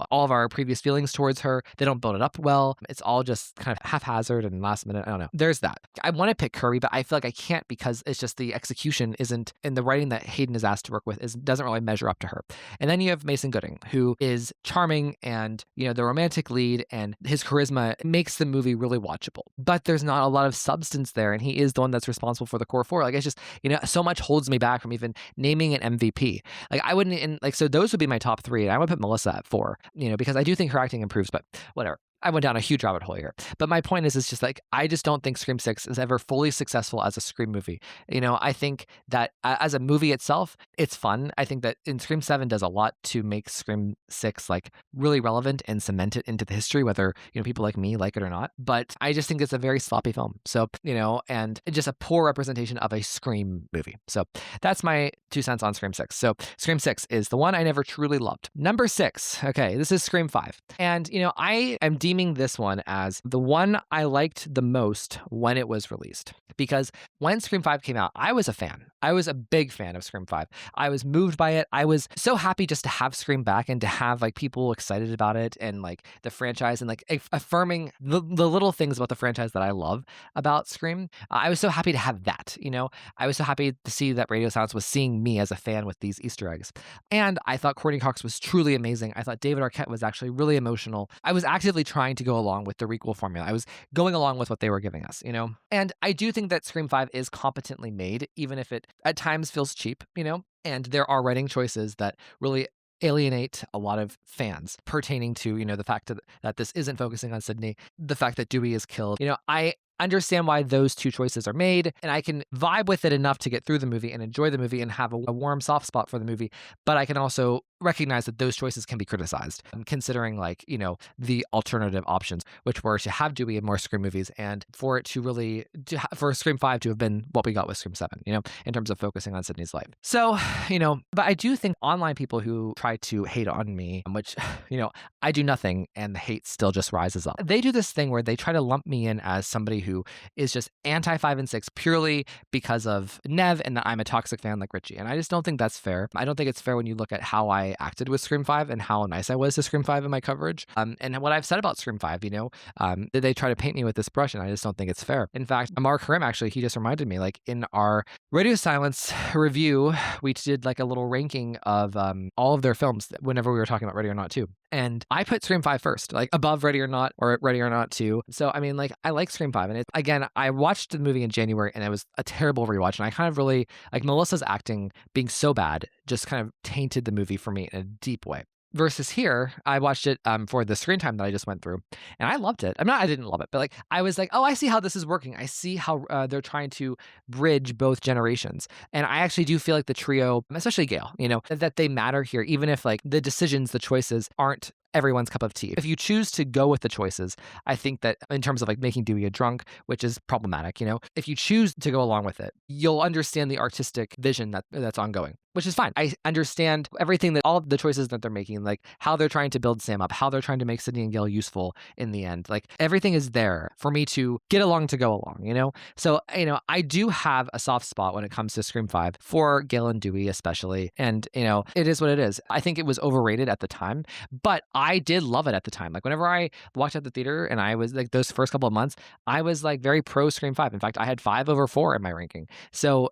[SPEAKER 1] all of our previous feelings towards her. They don't build it up well. It's all just kind of haphazard and last minute. I don't know. There's that. I want to pick Kirby, but I feel like I can't because it's just the execution isn't, in the writing that Hayden is asked to work with, doesn't really measure up to her. And then you have Mason Gooding, who is charming and, the romantic lead, and his charisma makes the movie really watchable. But there's not a lot of substance there, and he is the one that's responsible for the core 4. Like, it's just, so much holds me back from even naming an MVP. Like, I wouldn't, so those would be my top 3, and I would put Melissa at 4, because I do think her acting improves, but whatever. I went down a huge rabbit hole here. But my point is, it's just like, I just don't think Scream 6 is ever fully successful as a Scream movie. I think that as a movie itself, it's fun. I think that Scream 7 does a lot to make Scream 6 like really relevant and cement it into the history, whether, people like me like it or not. But I just think it's a very sloppy film. So, and just a poor representation of a Scream movie. So that's my 2 cents on Scream 6. So Scream 6 is the one I never truly loved. Number 6. Okay, this is Scream 5. And, I am deeming this one as the one I liked the most when it was released. Because when Scream 5 came out, I was a fan. I was a big fan of Scream 5. I was moved by it. I was so happy just to have Scream back and to have like people excited about it and like the franchise and like affirming the little things about the franchise that I love about Scream. I was so happy to have that, I was so happy to see that Radio Silence was seeing me as a fan with these Easter eggs. And I thought Courtney Cox was truly amazing. I thought David Arquette was actually really emotional. I was actively trying to go along with the requel formula. I was going along with what they were giving us, And I do think that Scream 5 is competently made, even if it at times feels cheap, and there are writing choices that really alienate a lot of fans pertaining to, the fact that this isn't focusing on Sydney, the fact that Dewey is killed. I understand why those 2 choices are made, and I can vibe with it enough to get through the movie and enjoy the movie and have a warm soft spot for the movie. But I can also recognize that those choices can be criticized, considering like, the alternative options, which were to have Dewey in more Scream movies and for it to really, for Scream 5 to have been what we got with Scream 7, in terms of focusing on Sydney's life. So, but I do think online people who try to hate on me, which, I do nothing and the hate still just rises up. They do this thing where they try to lump me in as somebody who is just anti 5 and 6 purely because of Nev and that I'm a toxic fan like Richie. And I just don't think that's fair. I don't think it's fair when you look at how I acted with Scream 5 and how nice I was to Scream 5 in my coverage. And what I've said about Scream 5, they try to paint me with this brush, and I just don't think it's fair. In fact, Mark Harim, actually, he just reminded me, like in our Radio Silence review, we did like a little ranking of all of their films whenever we were talking about Ready or Not 2. And I put Scream 5 first, like above Ready or Not or Ready or Not 2. So, I mean, like, I like Scream 5. And again, I watched the movie in January and it was a terrible rewatch. And I kind of really, like, Melissa's acting being so bad just kind of tainted the movie for me in a deep way. Versus here, I watched it for the screen time that I just went through, and I loved it. I didn't love it, but like I was like, oh, I see how this is working. I see how they're trying to bridge both generations, and I actually do feel like the trio, especially Gail, that they matter here, even if like the decisions, the choices aren't everyone's cup of tea. If you choose to go with the choices, I think that in terms of like making Dewey a drunk, which is problematic, if you choose to go along with it, you'll understand the artistic vision that's ongoing, which is fine. I understand everything, that all of the choices that they're making, like how they're trying to build Sam up, how they're trying to make Sydney and Gail useful in the end. Like everything is there for me to get along to go along, So, I do have a soft spot when it comes to Scream 5 for Gail and Dewey especially. And, it is what it is. I think it was overrated at the time, but I did love it at the time. Like whenever I walked out the theater and I was like those first couple of months, I was like very pro Scream 5. In fact, I had 5 over 4 in my ranking. So,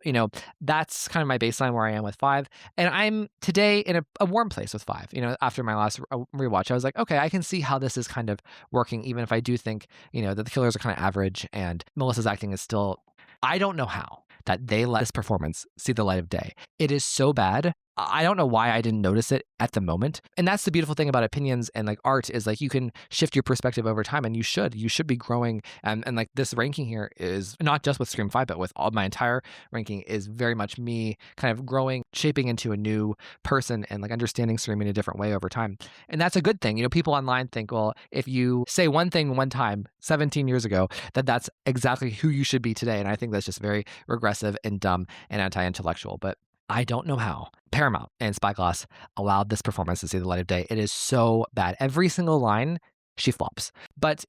[SPEAKER 1] that's kind of my baseline where I am with 5. And I'm today in a warm place with 5. After my last rewatch, I was like, okay, I can see how this is kind of working, even if I do think, that the killers are kind of average and Melissa's acting is still, I don't know how that they let this performance see the light of day. It is so bad. I don't know why I didn't notice it at the moment. And that's the beautiful thing about opinions and like art, is like you can shift your perspective over time, and you should be growing. And like this ranking here is not just with Scream 5, but with all my entire ranking is very much me kind of growing, shaping into a new person and like understanding Scream in a different way over time. And that's a good thing. People online think, well, if you say one thing one time 17 years ago, that's exactly who you should be today. And I think that's just very regressive and dumb and anti-intellectual. But I don't know how Paramount and Spyglass allowed this performance to see the light of day. It is so bad. Every single line, she flops. But,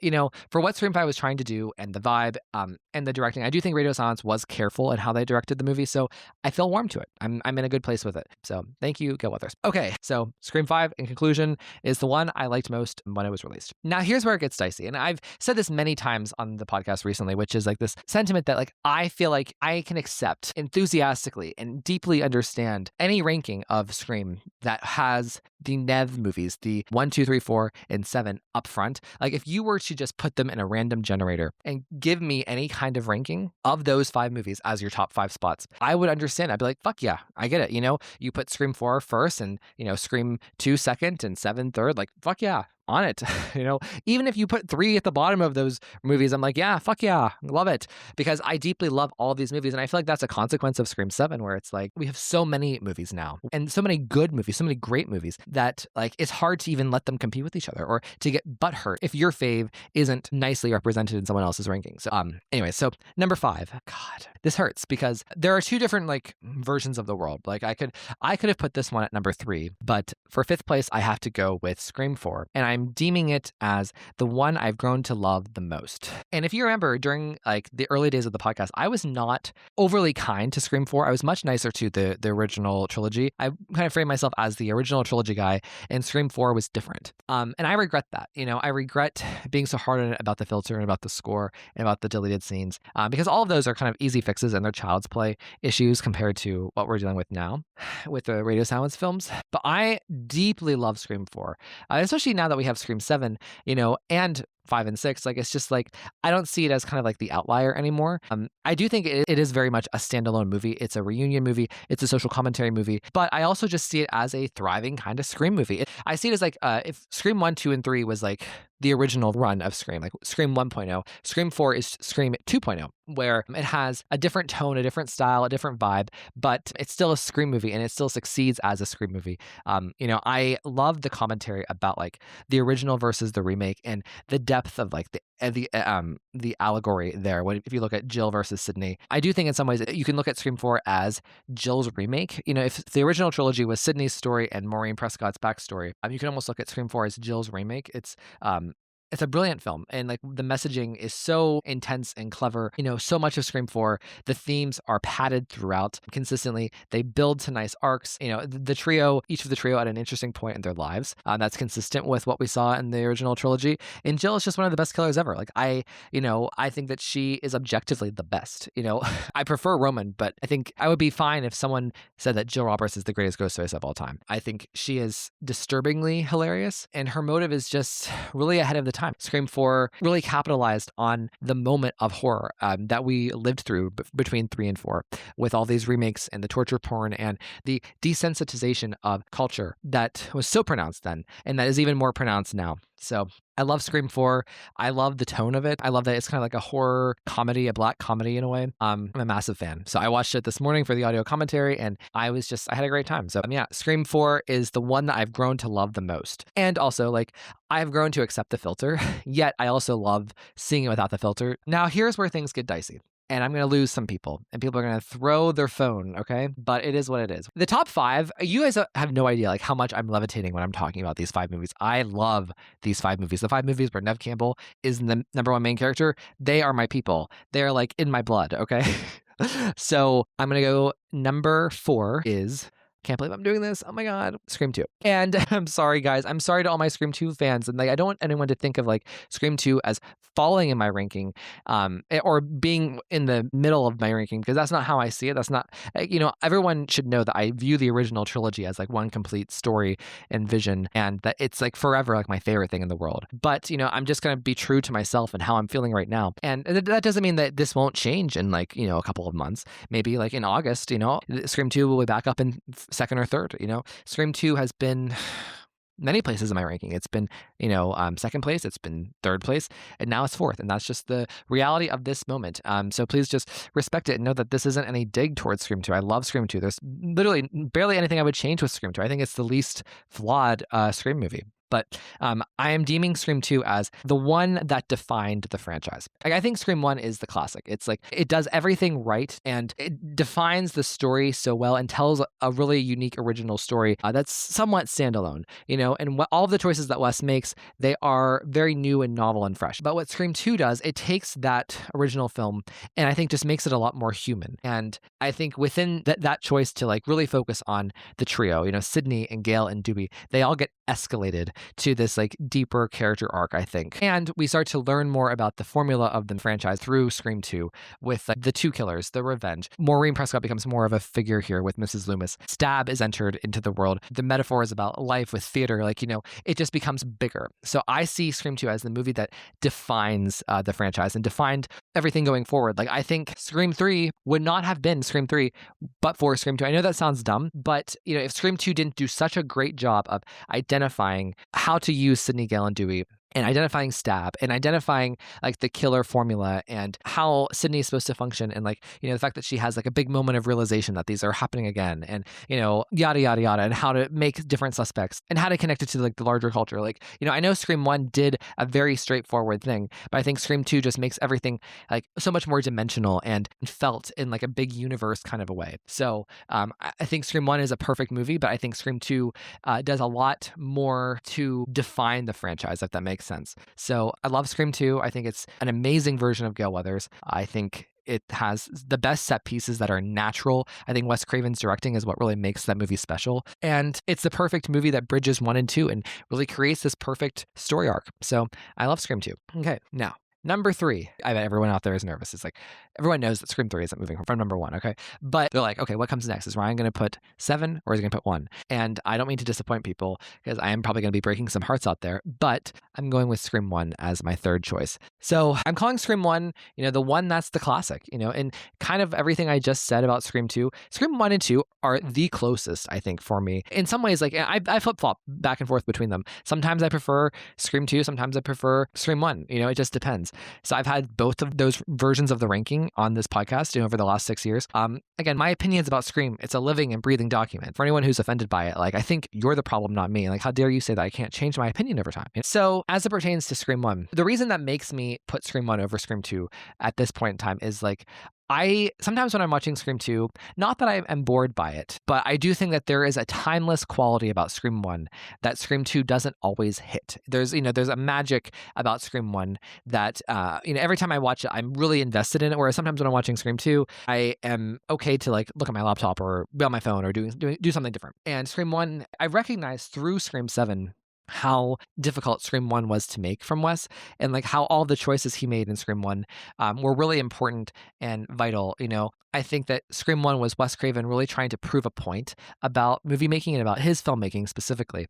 [SPEAKER 1] for what Scream 5 was trying to do and the vibe and the directing, I do think Radio Silence was careful in how they directed the movie. So I feel warm to it. I'm in a good place with it. So thank you, Gail Weathers. Okay, so Scream 5, in conclusion, is the one I liked most when it was released. Now, here's where it gets dicey. And I've said this many times on the podcast recently, which is like this sentiment that like I feel like I can accept enthusiastically and deeply understand any ranking of Scream that has the Nev movies, the 1, 2, 3, 4, and 7 up front. Like if you were to just put them in a random generator and give me any kind of ranking of those 5 movies as your top 5 spots, I would understand. I'd be like, fuck yeah, I get it. You put Scream 4 first and, Scream 2 second and 7 third, like, fuck yeah. On it, even if you put 3 at the bottom of those movies, I'm like, yeah, fuck yeah, love it, because I deeply love all of these movies. And I feel like that's a consequence of Scream 7, where it's like we have so many movies now and so many good movies, so many great movies, that like it's hard to even let them compete with each other or to get butthurt if your fave isn't nicely represented in someone else's ranking. So anyway, so number 5, God, this hurts because there are 2 different like versions of the world. Like I could have put this one at number 3, but for 5th place I have to go with Scream 4, and I'm deeming it as the one I've grown to love the most. And if you remember, during like the early days of the podcast, I was not overly kind to Scream 4. I was much nicer to the original trilogy. I kind of framed myself as the original trilogy guy, and Scream 4 was different. And I regret that. I regret being so hard on it about the filter and about the score and about the deleted scenes, because all of those are kind of easy fixes and they're child's play issues compared to what we're dealing with now with the Radio Silence films. But I deeply love Scream 4, especially now that we have Scream 7, and 5 and 6. Like, it's just like, I don't see it as kind of like the outlier anymore. I do think it is very much a standalone movie. It's a reunion movie. It's a social commentary movie. But I also just see it as a thriving kind of Scream movie. I see it as like, if Scream 1, 2, and 3 was like the original run of Scream, like Scream 1.0, Scream 4 is Scream 2.0, where it has a different tone, a different style, a different vibe, but it's still a Scream movie and it still succeeds as a Scream movie. I love the commentary about like the original versus the remake and the depth of like the allegory there. If you look at Jill versus Sydney, I do think in some ways you can look at Scream 4 as Jill's remake. If the original trilogy was Sydney's story and Maureen Prescott's backstory, you can almost look at Scream 4 as Jill's remake. It's it's a brilliant film. And like the messaging is so intense and clever. So much of Scream 4, the themes are padded throughout consistently. They build to nice arcs. The trio, each of the trio at an interesting point in their lives. That's consistent with what we saw in the original trilogy. And Jill is just one of the best killers ever. Like I think that she is objectively the best. I prefer Roman, but I think I would be fine if someone said that Jill Roberts is the greatest Ghostface of all time. I think she is disturbingly hilarious, and her motive is just really ahead of the time. Scream 4 really capitalized on the moment of horror that we lived through between 3 and 4, with all these remakes and the torture porn and the desensitization of culture that was so pronounced then, and that is even more pronounced now. So I love Scream 4. I love the tone of it. I love that it's kind of like a horror comedy, a black comedy in a way. I'm a massive fan. So I watched it this morning for the audio commentary, and I had a great time. So yeah, Scream 4 is the one that I've grown to love the most. And also, like, I've grown to accept the filter, yet I also love seeing it without the filter. Now, here's where things get dicey. And I'm going to lose some people, and people are going to throw their phone, okay? But it is what it is. The top 5, you guys have no idea like how much I'm levitating when I'm talking about these 5 movies. I love these 5 movies. The 5 movies where Neve Campbell is the number 1 main character, they are my people. They are like in my blood, okay? So I'm going to go number 4 is... Can't believe I'm doing this. Oh my God. Scream 2. And I'm sorry, guys. I'm sorry to all my Scream 2 fans. And like, I don't want anyone to think of like Scream 2 as falling in my ranking or being in the middle of my ranking, because that's not how I see it. That's not, everyone should know that I view the original trilogy as like one complete story and vision, and that it's like forever like my favorite thing in the world. But, I'm just going to be true to myself and how I'm feeling right now. And that doesn't mean that this won't change in like, a couple of months. Maybe like in August, Scream 2 will be back up in second or third. Scream 2 has been many places in my ranking. It's been, second place, it's been third place, and now it's fourth. And that's just the reality of this moment. So please just respect it and know that this isn't any dig towards Scream 2. I love Scream 2. There's literally barely anything I would change with Scream 2. I think it's the least flawed Scream movie. But I am deeming Scream 2 as the one that defined the franchise. I think Scream 1 is the classic. It's like, it does everything right, and it defines the story so well and tells a really unique original story that's somewhat standalone, and all of the choices that Wes makes, they are very new and novel and fresh. But what Scream 2 does, it takes that original film and I think just makes it a lot more human. And I think within that choice to like really focus on the trio, Sydney and Gail and Dewey, they all get escalated to this like deeper character arc, I think. And we start to learn more about the formula of the franchise through Scream 2 with the 2 killers, the revenge. Maureen Prescott becomes more of a figure here with Mrs. Loomis. Stab is entered into the world. The metaphor is about life with theater. Like, it just becomes bigger. So I see Scream 2 as the movie that defines the franchise and defined everything going forward. Like, I think Scream 3 would not have been Scream 3 but for Scream 2. I know that sounds dumb, but if Scream 2 didn't do such a great job of identifying how to use Sydney, Gale, and Dewey, and identifying Stab, and identifying like the killer formula and how Sydney is supposed to function, and like, the fact that she has like a big moment of realization that these are happening again, and yada yada yada, and how to make different suspects and how to connect it to like the larger culture. Like, I know Scream 1 did a very straightforward thing, but I think Scream 2 just makes everything like so much more dimensional and felt in like a big universe kind of a way. So I think Scream 1 is a perfect movie, but I think Scream 2 does a lot more to define the franchise, if that makes sense. So I love Scream 2. I think it's an amazing version of Gale Weathers. I think it has the best set pieces that are natural. I think Wes Craven's directing is what really makes that movie special. And it's the perfect movie that bridges 1 and 2 and really creates this perfect story arc. So I love Scream 2. Okay, now, number 3. I bet everyone out there is nervous. It's like, everyone knows that Scream 3 isn't moving from number 1, okay? But they're like, okay, what comes next? Is Ryan going to put 7 or is he going to put 1? And I don't mean to disappoint people, because I am probably going to be breaking some hearts out there, but I'm going with Scream 1 as my third choice. So I'm calling Scream 1, the one that's the classic, and kind of everything I just said about Scream 2, Scream 1 and 2 are the closest, I think, for me. In some ways, like, I flip-flop back and forth between them. Sometimes I prefer Scream 2, sometimes I prefer Scream 1, it just depends. So I've had both of those versions of the ranking on this podcast over the last 6 years. Again, my opinions about Scream, it's a living and breathing document. For anyone who's offended by it, like, I think you're the problem, not me. Like, how dare you say that I can't change my opinion over time? So as it pertains to Scream 1, the reason that makes me put Scream 1 over Scream 2 at this point in time is like, Sometimes when I'm watching Scream 2, not that I am bored by it, but I do think that there is a timeless quality about Scream 1 that Scream 2 doesn't always hit. There's a magic about Scream 1 that, every time I watch it, I'm really invested in it. Whereas sometimes when I'm watching Scream 2, I am okay to like look at my laptop or be on my phone or do something different. And Scream 1, I recognize through Scream 7 how difficult Scream 1 was to make from Wes, and like how all the choices he made in Scream 1 were really important and vital. I think that Scream 1 was Wes Craven really trying to prove a point about movie making and about his filmmaking specifically.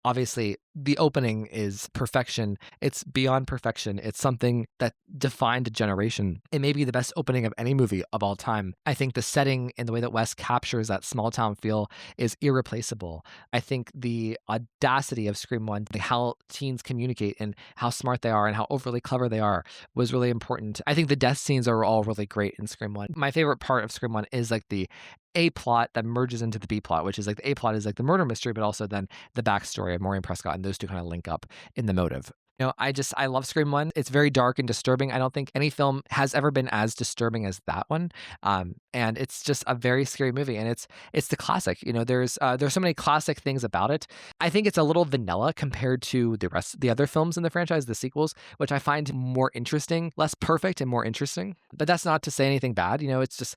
[SPEAKER 1] Obviously the opening is perfection. It's beyond perfection. It's something that defined a generation. It may be the best opening of any movie of all time. I think the setting and the way that Wes captures that small town feel is irreplaceable. I think the audacity of Scream 1, how teens communicate and how smart they are and how overly clever they are was really important. I think the death scenes are all really great in Scream 1. My favorite part of Scream 1 is like the A plot that merges into the B plot, which is like the A plot is like the murder mystery, but also then the backstory of Maureen Prescott, and those two kind of link up in the motive. I love Scream 1. It's very dark and disturbing. I don't think any film has ever been as disturbing as that one. And it's just a very scary movie. And it's the classic. There's so many classic things about it. I think it's a little vanilla compared to the other films in the franchise, the sequels, which I find more interesting, less perfect and more interesting. But that's not to say anything bad. It's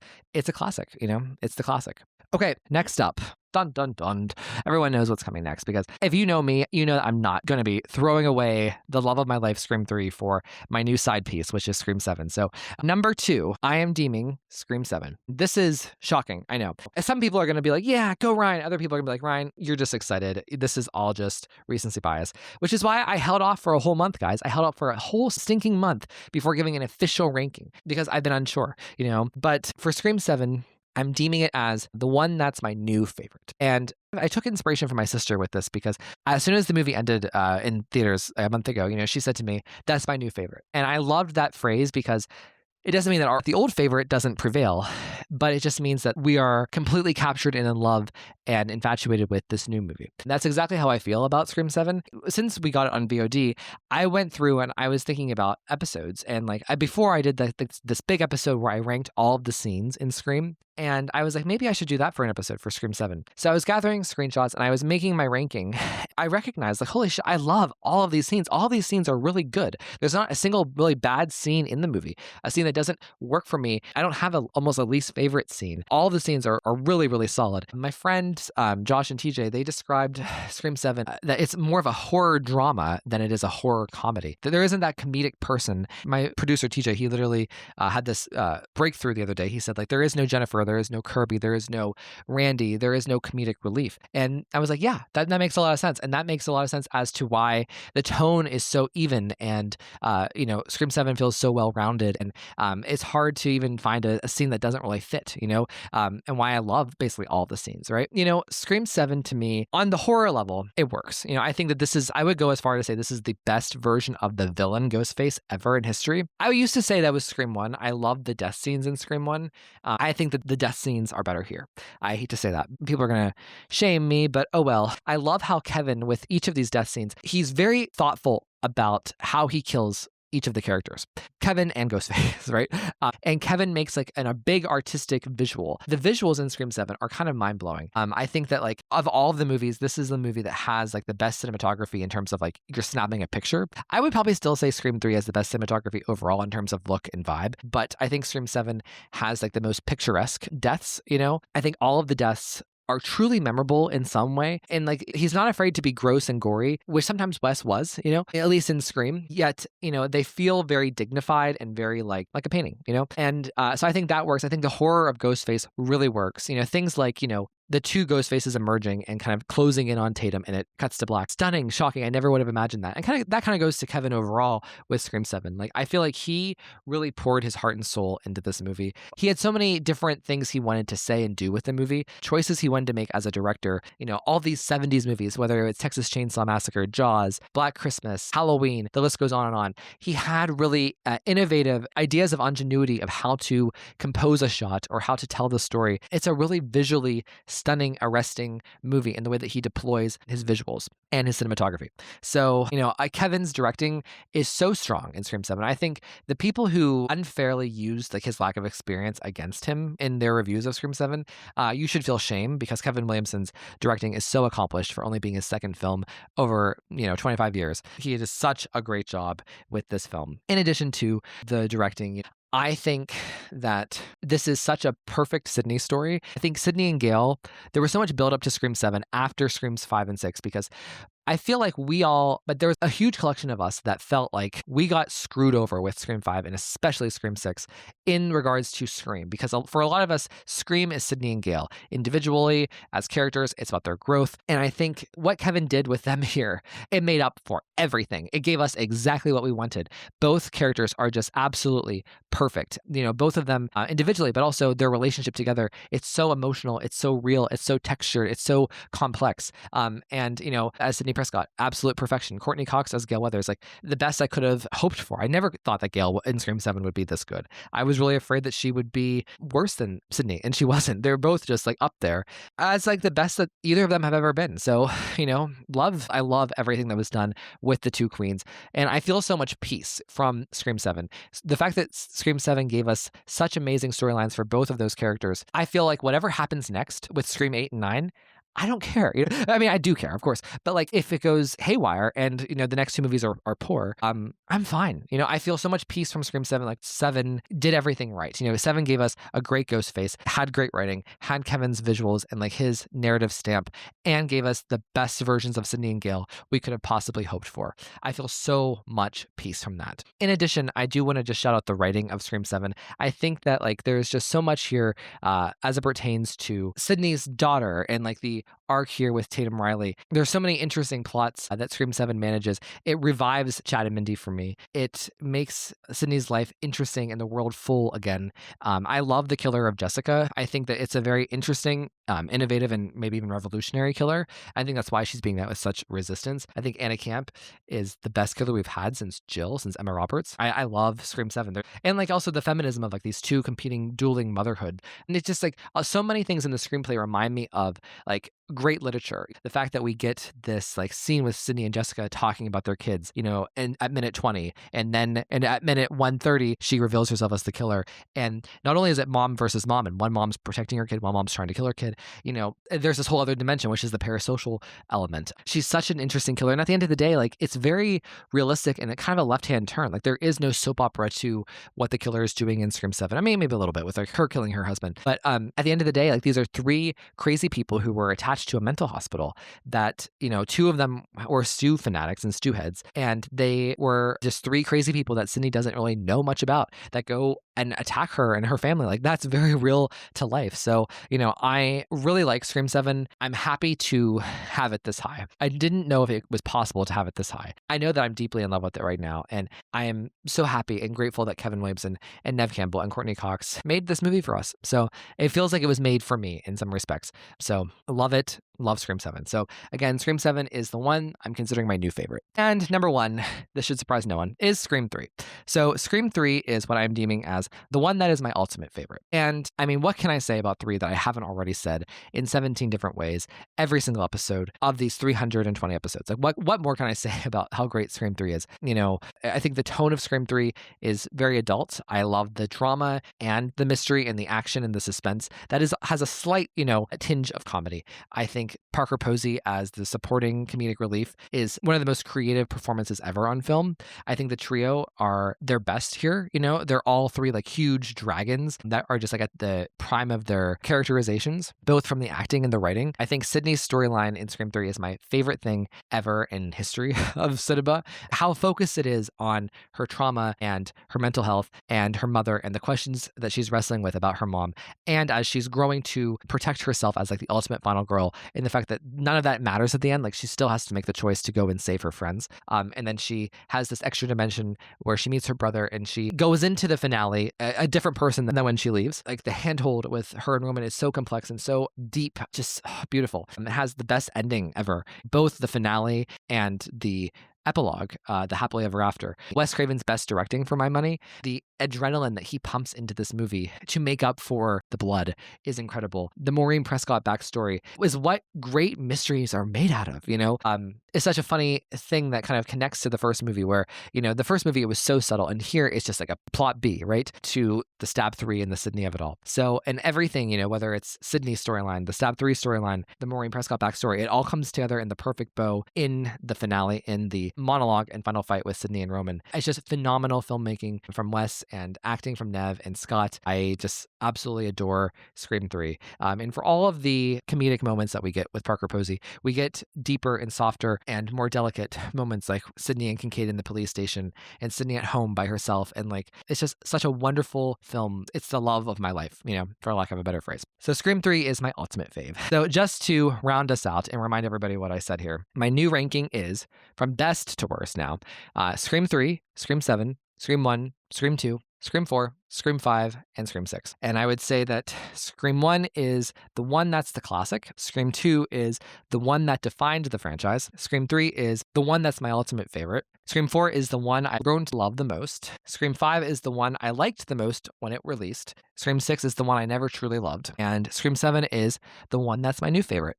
[SPEAKER 1] a classic. It's the classic. Okay, next up. Dun, dun, dun. Everyone knows what's coming next, because if you know me, you know that I'm not going to be throwing away the love of my life, Scream 3, for my new side piece, which is Scream 7. So number 2, I am deeming Scream 7. This is shocking, I know. Some people are going to be like, yeah, go Ryan. Other people are going to be like, Ryan, you're just excited. This is all just recency bias, which is why I held off for a whole month, guys. I held off for a whole stinking month before giving an official ranking, because I've been unsure, But for Scream 7, I'm deeming it as the one that's my new favorite. And I took inspiration from my sister with this, because as soon as the movie ended in theaters a month ago, she said to me, that's my new favorite. And I loved that phrase, because it doesn't mean that the old favorite doesn't prevail, but it just means that we are completely captured and in love and infatuated with this new movie. And that's exactly how I feel about Scream 7. Since we got it on VOD, I went through and I was thinking about episodes. And before I did this big episode where I ranked all of the scenes in Scream, and I was like, maybe I should do that for an episode for Scream 7. So I was gathering screenshots and I was making my ranking. I recognized, holy shit, I love all of these scenes. All of these scenes are really good. There's not a single really bad scene in the movie, a scene that doesn't work for me. I don't have almost a least favorite scene. All of the scenes are really, really solid. My friends, Josh and TJ, they described Scream 7 that it's more of a horror drama than it is a horror comedy. There isn't that comedic person. My producer, TJ, he literally had this breakthrough the other day. He said, there is no Jennifer, there is no Kirby, there is no Randy, there is no comedic relief. And I was like, yeah, that makes a lot of sense. And that makes a lot of sense as to why the tone is so even, and Scream 7 feels so well-rounded, and it's hard to even find a scene that doesn't really fit, and why I love basically all the scenes, right? Scream 7 to me, on the horror level, it works. I think that I would go as far to say this is the best version of the villain Ghostface ever in history. I used to say that was Scream 1. I love the death scenes in Scream 1. I think that the death scenes are better here. I hate to say that. People are going to shame me, but oh well. I love how Kevin, with each of these death scenes, he's very thoughtful about how he kills each of the characters, Kevin and Ghostface, right? And Kevin makes a big artistic visual. The visuals in Scream 7 are kind of mind-blowing. I think that of all of the movies, this is the movie that has the best cinematography in terms of you're snapping a picture. I would probably still say Scream 3 has the best cinematography overall in terms of look and vibe, but I think Scream 7 has the most picturesque deaths, I think all of the deaths are truly memorable in some way. And he's not afraid to be gross and gory, which sometimes Wes was, at least in Scream. Yet, they feel very dignified and very like a painting, And so I think that works. I think the horror of Ghostface really works. Things like, the two ghost faces emerging and kind of closing in on Tatum, and it cuts to black. Stunning, shocking. I never would have imagined that. And that kind of goes to Kevin overall with Scream 7. I feel like he really poured his heart and soul into this movie. He had so many different things he wanted to say and do with the movie, choices he wanted to make as a director. All these 70s movies, whether it's Texas Chainsaw Massacre, Jaws, Black Christmas, Halloween, the list goes on and on. He had really innovative ideas of ingenuity of how to compose a shot or how to tell the story. It's a really visually stunning, arresting movie in the way that he deploys his visuals and his cinematography. So, Kevin's directing is so strong in Scream 7. I think the people who unfairly used like his lack of experience against him in their reviews of Scream 7, you should feel shame, because Kevin Williamson's directing is so accomplished for only being his second film over, 25 years. He did such a great job with this film. In addition to the directing, I think that this is such a perfect Sydney story. I think Sydney and Gail, there was so much build up to Scream 7 after Screams 5 and 6, because I feel like but there was a huge collection of us that felt like we got screwed over with Scream 5 and especially Scream 6 in regards to Scream, because for a lot of us, Scream is Sydney and Gail. Individually, as characters, it's about their growth. And I think what Kevin did with them here, it made up for everything. It gave us exactly what we wanted. Both characters are just absolutely perfect. Both of them individually, but also their relationship together. It's so emotional. It's so real. It's so textured. It's so complex. As Sydney Prescott, absolute perfection. Courtney Cox as Gail Weathers, like the best I could have hoped for. I never thought that Gail in Scream 7 would be this good. I was really afraid that she would be worse than Sydney, and she wasn't. They're both just like up there as like the best that either of them have ever been. So, I love everything that was done with the two queens. And I feel so much peace from Scream 7. The fact that Scream 7 gave us such amazing storylines for both of those characters, I feel like whatever happens next with Scream 8 and 9, I don't care. I mean, I do care, of course, but like if it goes haywire and the next two movies are poor, I'm fine. I feel so much peace from Scream 7. Like 7 did everything right. 7 gave us a great ghost face, had great writing, had Kevin's visuals and like his narrative stamp, and gave us the best versions of Sydney and Gail we could have possibly hoped for. I feel so much peace from that. In addition, I do want to just shout out the writing of Scream 7. I think that like there's just so much here as it pertains to Sydney's daughter and like the arc here with Tatum Riley. There's so many interesting plots that Scream 7 manages. It revives Chad and Mindy for me. It makes Sydney's life interesting and the world full again. I love the killer of Jessica. I think that it's a very interesting, innovative, and maybe even revolutionary killer. I think that's why she's being met with such resistance. I think Anna Camp is the best killer we've had since Emma Roberts. I love Scream 7. And like also the feminism of like these two competing, dueling motherhood. And it's just like so many things in the screenplay remind me of like great literature. The fact that we get this like scene with Sydney and Jessica talking about their kids, and at minute 20, and at minute 130, she reveals herself as the killer. And not only is it mom versus mom, and one mom's protecting her kid, one mom's trying to kill her kid, there's this whole other dimension, which is the parasocial element. She's such an interesting killer. And at the end of the day, like it's very realistic and a kind of a left-hand turn. Like there is no soap opera to what the killer is doing in Scream 7. I mean, maybe a little bit with like her killing her husband. But at the end of the day, like these are three crazy people who were attached to a mental hospital that, two of them were stew fanatics and stew heads. And they were just three crazy people that Sydney doesn't really know much about that go and attack her and her family. Like that's very real to life. So, I really like Scream 7. I'm happy to have it this high. I didn't know if it was possible to have it this high. I know that I'm deeply in love with it right now. And I am so happy and grateful that Kevin Williamson and Nev Campbell and Courtney Cox made this movie for us. So it feels like it was made for me in some respects. So love it. Love Scream 7. So again, Scream 7 is the one I'm considering my new favorite. And number one, this should surprise no one, is Scream 3. So Scream 3 is what I'm deeming as the one that is my ultimate favorite. And I mean, what can I say about 3 that I haven't already said in 17 different ways every single episode of these 320 episodes? Like what more can I say about how great Scream 3 is? I think the tone of Scream 3 is very adult. I love the drama and the mystery and the action and the suspense that has a slight, a tinge of comedy. I think Parker Posey as the supporting comedic relief is one of the most creative performances ever on film. I think the trio are their best here. They're all three like huge dragons that are just like at the prime of their characterizations, both from the acting and the writing. I think Sydney's storyline in Scream 3 is my favorite thing ever in history of cinema. How focused it is on her trauma and her mental health and her mother and the questions that she's wrestling with about her mom. And as she's growing to protect herself as like the ultimate final girl, and the fact that none of that matters at the end, like she still has to make the choice to go and save her friends. And then she has this extra dimension where she meets her brother and she goes into the finale a different person than when she leaves. Like the handhold with her and Roman is so complex and so deep, just beautiful. And it has the best ending ever, both the finale and the epilogue, the happily ever after. Wes Craven's best directing for my money. The adrenaline that he pumps into this movie to make up for the blood is incredible. The Maureen Prescott backstory is what great mysteries are made out of, It's such a funny thing that kind of connects to the first movie where, the first movie, it was so subtle. And here it's just like a plot B, right? To the Stab 3 and the Sydney of it all. So, and everything, whether it's Sydney's storyline, the Stab 3 storyline, the Maureen Prescott backstory, it all comes together in the perfect bow in the finale, in the monologue and final fight with Sydney and Roman. It's just phenomenal filmmaking from Wes and acting from Nev and Scott. I just absolutely adore Scream 3. And for all of the comedic moments that we get with Parker Posey, we get deeper and softer and more delicate moments like Sydney and Kincaid in the police station and Sydney at home by herself. And it's just such a wonderful film. It's the love of my life, for lack of a better phrase. So Scream 3 is my ultimate fave. So just to round us out and remind everybody what I said here, my new ranking is from best to worst now. Scream 3, Scream 7, Scream 1, Scream 2, Scream 4, Scream 5, and Scream 6. And I would say that Scream 1 is the one that's the classic. Scream 2 is the one that defined the franchise. Scream 3 is the one that's my ultimate favorite. Scream 4 is the one I've grown to love the most. Scream 5 is the one I liked the most when it released. Scream 6 is the one I never truly loved. And Scream 7 is the one that's my new favorite.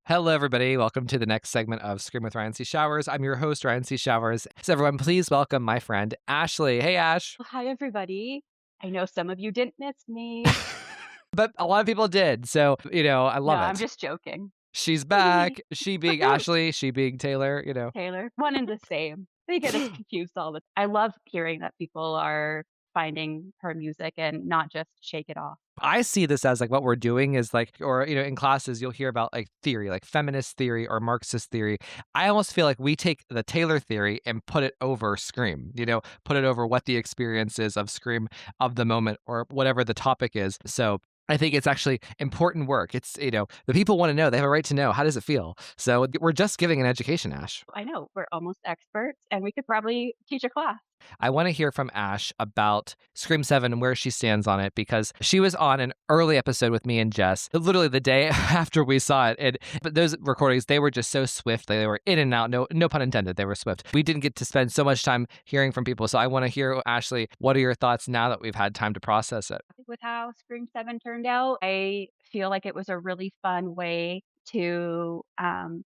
[SPEAKER 1] Hello, everybody. Welcome to the next segment of Scream with Ryan C. Showers. I'm your host, Ryan C. Showers. So everyone, please welcome my friend, Ashley. Hey, Ash.
[SPEAKER 4] Hi, everybody. I know some of you didn't miss me.
[SPEAKER 1] But a lot of people did. So, I love it.
[SPEAKER 4] I'm just joking.
[SPEAKER 1] She's back. She being Ashley, she being Taylor,
[SPEAKER 4] Taylor, one and the same. They get us confused all the time. I love hearing that people are finding her music and not just Shake It Off.
[SPEAKER 1] I see this as what we're doing is in classes, you'll hear about theory, like feminist theory or Marxist theory. I almost feel like we take the Taylor theory and put it over Scream, put it over what the experience is of Scream of the moment or whatever the topic is. So I think it's actually important work. It's, the people want to know. They have a right to know. How does it feel? So we're just giving an education, Ash.
[SPEAKER 4] I know. We're almost experts, and we could probably teach a class.
[SPEAKER 1] I want to hear from Ash about Scream 7 and where she stands on it, because she was on an early episode with me and Jess, literally the day after we saw it. But those recordings, they were just so swift. They were in and out. No pun intended. They were swift. We didn't get to spend so much time hearing from people. So I want to hear, Ashley, what are your thoughts now that we've had time to process it?
[SPEAKER 4] With how Scream 7 turned out, I feel like it was a really fun way to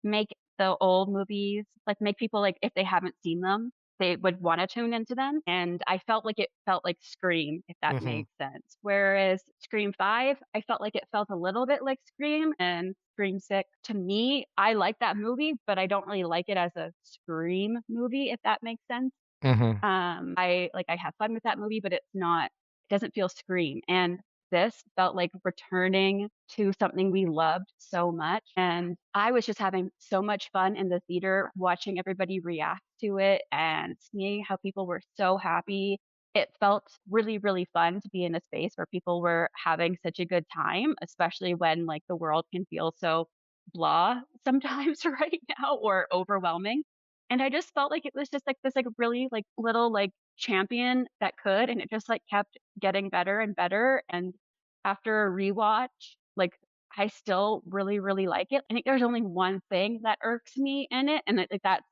[SPEAKER 4] make the old movies, make people, if they haven't seen them, they would want to tune into them. And I felt like it felt like Scream, if that makes sense. Whereas Scream 5, I felt like it felt a little bit like Scream. And Scream 6, to me, I like that movie, but I don't really like it as a Scream movie, if that makes sense. I have fun with that movie, but it doesn't feel Scream. And this felt like returning to something we loved so much. And I was just having so much fun in the theater watching everybody react to it and seeing how people were so happy. It felt really, really fun to be in a space where people were having such a good time, especially when the world can feel so blah sometimes right now or overwhelming. And I just felt like it was just this really little champion that could, and it just kept getting better and better. And after a rewatch, I still really, really like it. I think there's only one thing that irks me in it, and that's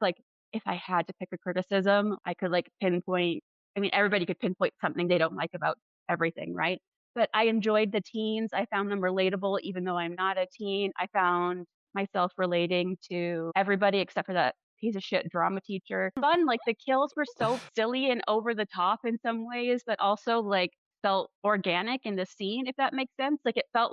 [SPEAKER 4] if I had to pick a criticism, I could pinpoint. I mean, everybody could pinpoint something they don't like about everything, right? But I enjoyed the teens. I found them relatable, even though I'm not a teen. I found myself relating to everybody except for that piece of shit drama teacher. Fun, the kills were so silly and over the top in some ways, but also felt organic in the scene, if that makes sense. It felt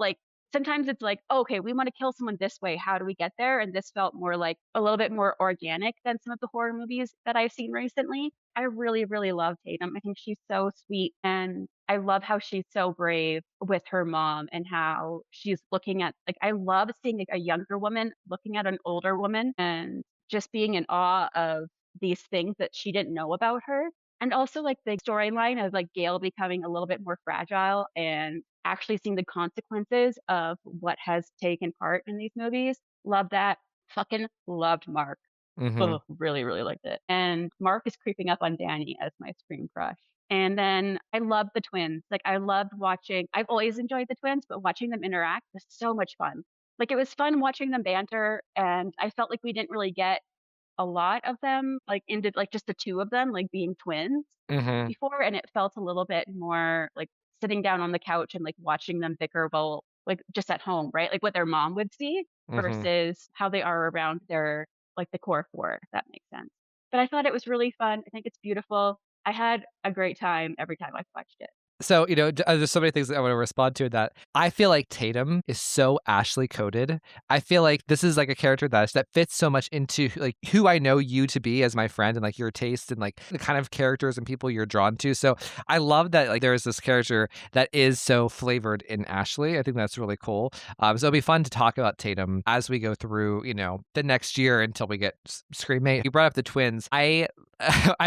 [SPEAKER 4] sometimes it's okay, we want to kill someone this way. How do we get there? And this felt more a little bit more organic than some of the horror movies that I've seen recently. I really, really love Tatum. I think she's so sweet. And I love how she's so brave with her mom and how she's looking at, I love seeing a younger woman looking at an older woman and just being in awe of these things that she didn't know about her. And also the storyline of Gail becoming a little bit more fragile and actually seeing the consequences of what has taken part in these movies. Love that. Fucking loved Mark. Oh, really, really liked it. And Mark is creeping up on Danny as my Scream crush. And then I love the twins. I loved watching, I've always enjoyed the twins, but watching them interact was so much fun. It was fun watching them banter, and I felt like we didn't really get a lot of them, like into like just the two of them, like being twins
[SPEAKER 1] Mm-hmm.
[SPEAKER 4] before, and it felt a little bit more like sitting down on the couch and like watching them bicker while like just at home, right? Like what their mom would see
[SPEAKER 1] Mm-hmm.
[SPEAKER 4] versus how they are around their like the core four, if that makes sense. But I thought it was really fun. I think it's beautiful. I had a great time every time I watched it.
[SPEAKER 1] So, there's so many things that I want to respond to that. I feel like Tatum is so Ashley coded. I feel like this is like a character that fits so much into like who I know you to be as my friend and like your taste and like the kind of characters and people you're drawn to. So I love that like there is this character that is so flavored in Ashley. I think that's really cool. So it'll be fun to talk about Tatum as we go through, the next year until we get Scream 8. You brought up the twins. I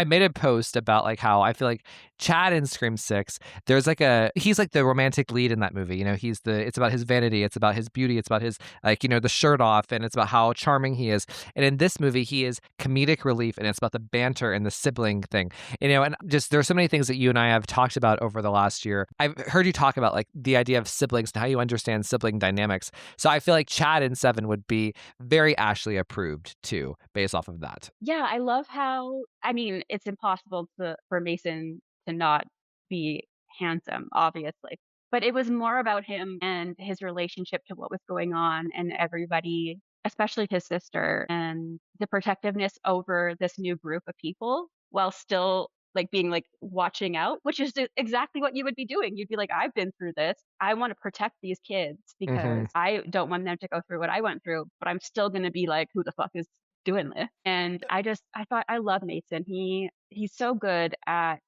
[SPEAKER 1] made a post about like how I feel like Chad in Scream 6, there's like he's like the romantic lead in that movie. It's about his vanity, it's about his beauty, it's about his like, the shirt off, and it's about how charming he is. And in this movie, he is comedic relief, and it's about the banter and the sibling thing. And just there's so many things that you and I have talked about over the last year. I've heard you talk about like the idea of siblings and how you understand sibling dynamics. So I feel like Chad in 7 would be very Ashley approved too, based off of that.
[SPEAKER 4] Yeah, I love how I mean, it's impossible for Mason to not be handsome, obviously. But it was more about him and his relationship to what was going on and everybody, especially his sister, and the protectiveness over this new group of people while still like being like watching out, which is exactly what you would be doing. You'd be like, I've been through this. I want to protect these kids
[SPEAKER 1] Mm-hmm.
[SPEAKER 4] because I don't want them to go through what I went through, but I'm still going to be like, who the fuck is doing this? And I thought I love Mason. He's so good at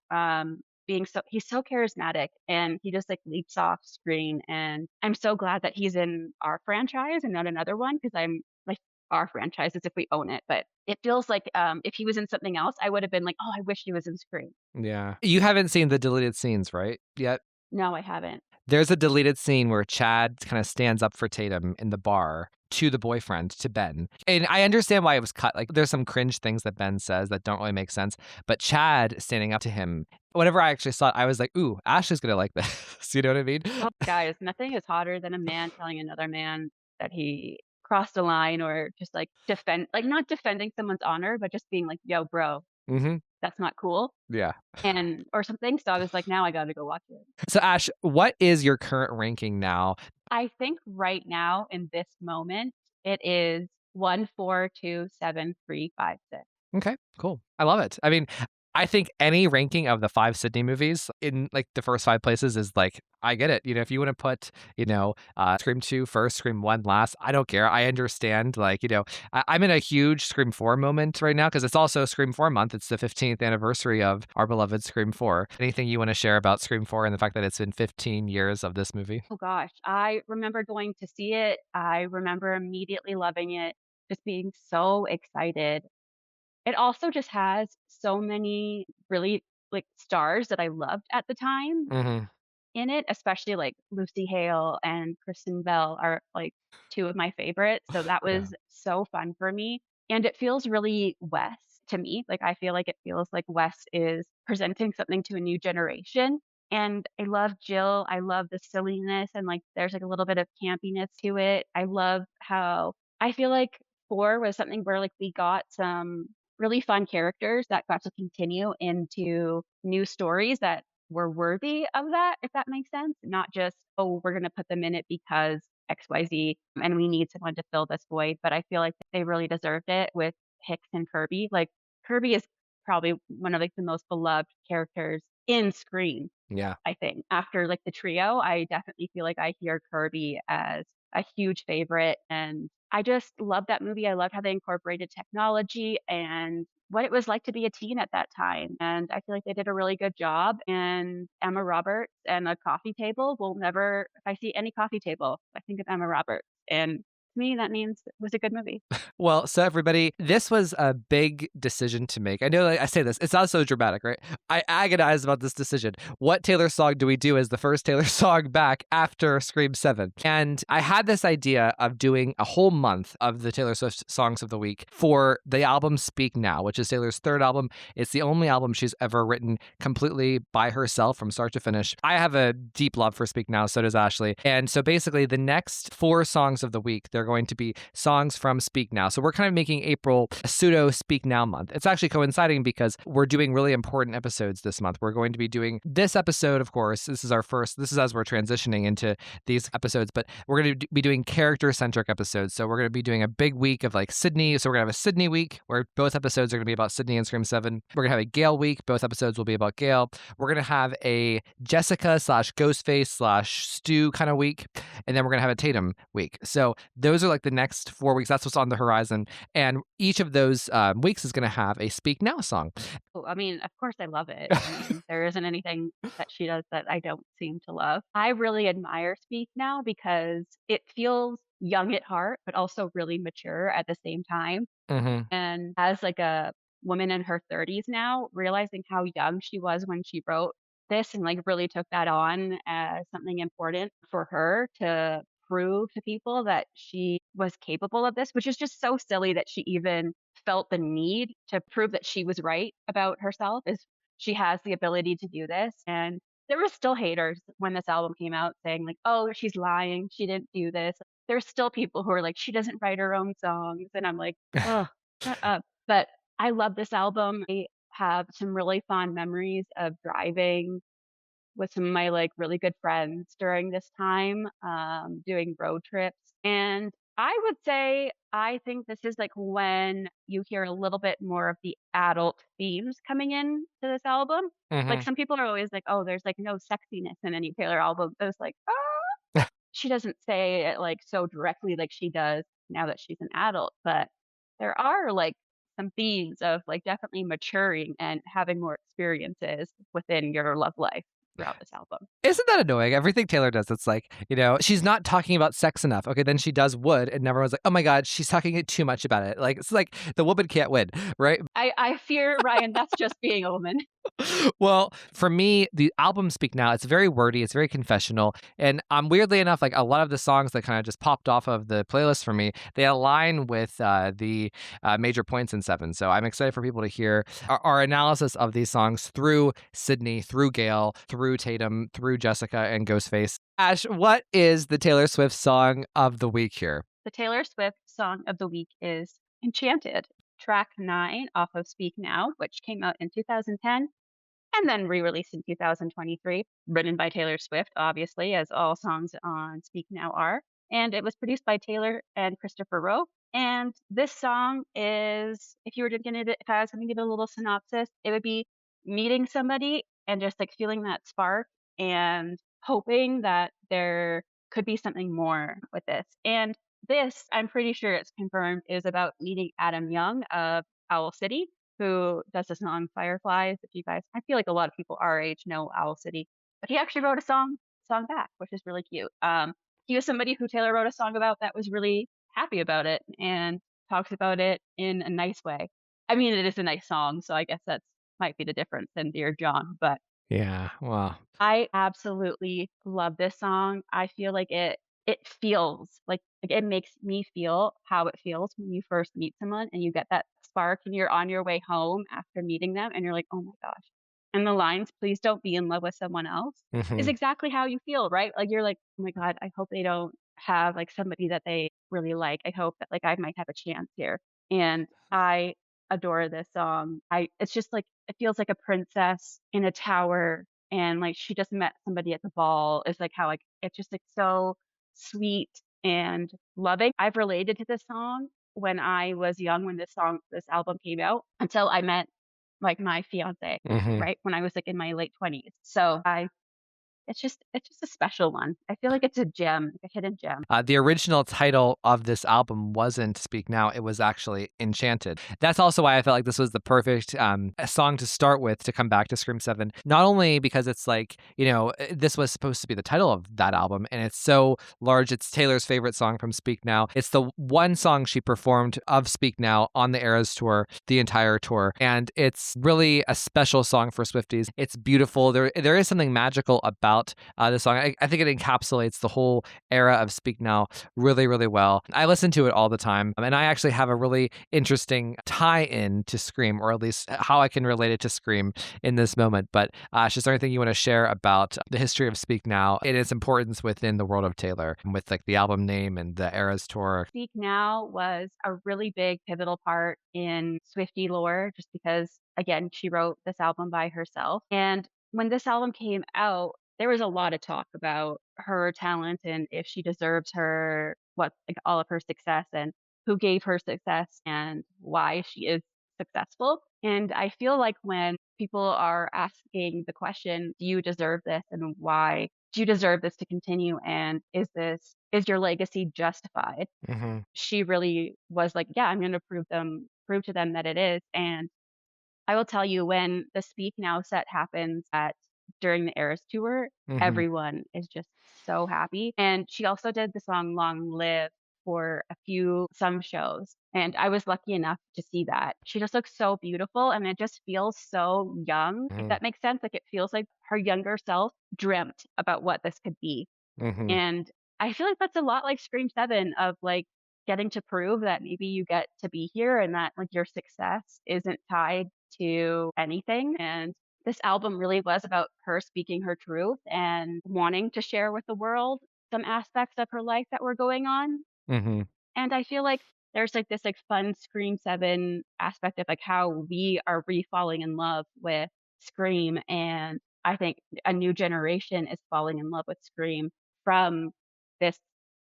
[SPEAKER 4] he's so charismatic and he just like leaps off screen, and I'm so glad that he's in our franchise and not another one because I'm like our franchise is if we own it, but it feels like if he was in something else I would have been like, oh, I wish he was in Scream.
[SPEAKER 1] Yeah. You haven't seen the deleted scenes, right? Yet?
[SPEAKER 4] No, I haven't.
[SPEAKER 1] There's a deleted scene where Chad kind of stands up for Tatum in the bar to the boyfriend, to Ben. And I understand why it was cut. Like, there's some cringe things that Ben says that don't really make sense. But Chad standing up to him, whenever I actually saw it, I was like, ooh, Ashley's going to like this. You know what I mean?
[SPEAKER 4] Oh, guys, nothing is hotter than a man telling another man that he crossed a line or just like not defending someone's honor, but just being like, yo, bro,
[SPEAKER 1] Mm-hmm.
[SPEAKER 4] that's not cool.
[SPEAKER 1] Yeah.
[SPEAKER 4] And or something. So I was like, now I gotta go watch it.
[SPEAKER 1] So, Ash, what is your current ranking now?
[SPEAKER 4] I think right now in this moment, it is 1, 4, 2, 7, 3, 5, 6.
[SPEAKER 1] Okay, cool. I love it. I mean, I think any ranking of the 5 Sydney movies in like the first 5 places is like, I get it. If you want to put, Scream 2 first, Scream 1 last, I don't care. I understand. Like, I'm in a huge Scream 4 moment right now because it's also Scream 4 month. It's the 15th anniversary of our beloved Scream 4. Anything you want to share about Scream 4 and the fact that it's been 15 years of this movie?
[SPEAKER 4] Oh gosh, I remember going to see it. I remember immediately loving it, just being so excited. It also just has so many really like stars that I loved at the time
[SPEAKER 1] Mm-hmm.
[SPEAKER 4] in it, especially like Lucy Hale and Kristen Bell are like two of my favorites. So that
[SPEAKER 1] Yeah.
[SPEAKER 4] was so fun for me. And it feels really Wes to me. Like I feel like it feels like Wes is presenting something to a new generation. And I love Jill. I love the silliness and like there's like a little bit of campiness to it. I love how I feel like 4 was something where like we got some really fun characters that got to continue into new stories that were worthy of that, if that makes sense. Not just, oh, we're going to put them in it because XYZ and we need someone to fill this void. But I feel like they really deserved it with Hicks and Kirby. Like, Kirby is probably one of like the most beloved characters in Scream,
[SPEAKER 1] Yeah.
[SPEAKER 4] I think. After like the trio, I definitely feel like I hear Kirby as a huge favorite. And I just love that movie. I loved how they incorporated technology and what it was like to be a teen at that time. And I feel like they did a really good job. And Emma Roberts and a coffee table will never, if I see any coffee table, I think of Emma Roberts. And to me, that means it was a good movie.
[SPEAKER 1] Well, so everybody, this was a big decision to make. I know I say this, it's not so dramatic, right? I agonized about this decision. What Taylor song do we do as the first Taylor song back after Scream 7? And I had this idea of doing a whole month of the Taylor Swift songs of the week for the album Speak Now, which is Taylor's third album. It's the only album she's ever written completely by herself from start to finish. I have a deep love for Speak Now, so does Ashley. And so basically the next 4 songs of the week, they're going to be songs from Speak Now. So we're kind of making April a pseudo Speak Now month. It's actually coinciding because we're doing really important episodes this month. We're going to be doing this episode, of course. This is as we're transitioning into these episodes, but we're going to be doing character-centric episodes. So we're going to be doing a big week of like Sydney. So we're going to have a Sydney week where both episodes are going to be about Sydney and Scream 7. We're going to have a Gale week. Both episodes will be about Gale. We're going to have a Jessica / Ghostface / Stu kind of week. And then we're going to have a Tatum week. So those are like the next 4 weeks. That's what's on the horizon. And each of those weeks is going to have a Speak Now song.
[SPEAKER 4] Oh, I mean, of course I love it. I mean, there isn't anything that she does that I don't seem to love. I really admire Speak Now because it feels young at heart, but also really mature at the same time.
[SPEAKER 1] Mm-hmm.
[SPEAKER 4] And as like a woman in her 30s now, realizing how young she was when she wrote this and like really took that on as something important for her to prove to people that she was capable of this, which is just so silly that she even felt the need to prove that she was right about herself, is she has the ability to do this. And there were still haters when this album came out saying like, oh, she's lying, she didn't do this. There's still people who are like, she doesn't write her own songs. And I'm like, oh, shut up. But I love this album. I have some really fond memories of driving with some of my like really good friends during this time, doing road trips. And I would say I think this is like when you hear a little bit more of the adult themes coming in to this album. Like some people are always like, oh, there's like no sexiness in any Taylor album. I was like, oh, she doesn't say it like so directly like she does now that she's an adult, but there are like some themes of like definitely maturing and having more experiences within your love life throughout this album.
[SPEAKER 1] Isn't that annoying? Everything Taylor does, it's like, she's not talking about sex enough. Okay, then she does Wood, and everyone's like, oh my God, she's talking too much about it. Like, it's like the woman can't win, right?
[SPEAKER 4] I fear, Ryan, that's just being a woman.
[SPEAKER 1] Well, for me, the album Speak Now, it's very wordy, it's very confessional. And weirdly enough, like a lot of the songs that kind of just popped off of the playlist for me, they align with the major points in 7. So I'm excited for people to hear our analysis of these songs through Sydney, through Gale, through Tatum, through Jessica and Ghostface. Ash, what is the Taylor Swift song of the week here?
[SPEAKER 4] The Taylor Swift song of the week is Enchanted, track 9 off of Speak Now, which came out in 2010 and then re-released in 2023, written by Taylor Swift, obviously, as all songs on Speak Now are. And it was produced by Taylor and Christopher Rowe. And this song is, if I was going to give it a little synopsis, it would be meeting somebody and just like feeling that spark and hoping that there could be something more with this. And this, I'm pretty sure it's confirmed, is about meeting Adam Young of Owl City, who does the song Fireflies. If you guys, I feel like a lot of people our age know Owl City, but he actually wrote a song back, which is really cute. He was somebody who Taylor wrote a song about that was really happy about it and talks about it in a nice way. I mean, it is a nice song, so I guess that's might be the difference than Dear John, but
[SPEAKER 1] Yeah, wow.
[SPEAKER 4] I absolutely love this song. I feel like it feels like it makes me feel how it feels when you first meet someone and you get that spark and you're on your way home after meeting them and you're like, oh my gosh. And the lines, please don't be in love with someone else, is exactly how you feel, right? Like you're like, oh my God, I hope they don't have like somebody that they really like. I hope that like I might have a chance here. And I adore this song. It's just like it feels like a princess in a tower and like she just met somebody at the ball. It's like how like it's just like so sweet and loving. I've related to this song when I was young, when this album came out, until I met like my fiance, right? When I was like in my late 20s. So it's just a special one. I feel like it's a gem, like a hidden gem.
[SPEAKER 1] The original title of this album wasn't Speak Now, it was actually Enchanted. That's also why I felt like this was the perfect song to start with to come back to Scream 7. Not only because it's like, this was supposed to be the title of that album, and it's so large, it's Taylor's favorite song from Speak Now. It's the one song she performed of Speak Now on the Eras tour, the entire tour, and it's really a special song for Swifties. It's beautiful. There is something magical about about this song. I think it encapsulates the whole era of Speak Now really, really well. I listen to it all the time, and I actually have a really interesting tie-in to Scream, or at least how I can relate it to Scream in this moment. But is there anything you want to share about the history of Speak Now and its importance within the world of Taylor, with like the album name and the Eras tour?
[SPEAKER 4] Speak Now was a really big pivotal part in Swiftie lore, just because, again, she wrote this album by herself. And when this album came out, there was a lot of talk about her talent and if she deserves like all of her success and who gave her success and why she is successful. And I feel like when people are asking the question, do you deserve this and why do you deserve this to continue? And is your legacy justified?
[SPEAKER 1] Mm-hmm.
[SPEAKER 4] She really was like, yeah, I'm going to prove to them that it is. And I will tell you, when the Speak Now set happens during the Eras tour,
[SPEAKER 1] Mm-hmm.
[SPEAKER 4] everyone is just so happy. And she also did the song Long Live for some shows. And I was lucky enough to see that. She just looks so beautiful and it just feels so young, if
[SPEAKER 1] Mm-hmm.
[SPEAKER 4] that makes sense. Like it feels like her younger self dreamt about what this could be.
[SPEAKER 1] Mm-hmm.
[SPEAKER 4] And I feel like that's a lot like Scream 7 of like getting to prove that maybe you get to be here and that like your success isn't tied to anything. And this album really was about her speaking her truth and wanting to share with the world some aspects of her life that were going on.
[SPEAKER 1] Mm-hmm.
[SPEAKER 4] And I feel like there's like this like fun Scream 7 aspect of like how we are re-falling in love with Scream. And I think a new generation is falling in love with Scream from this,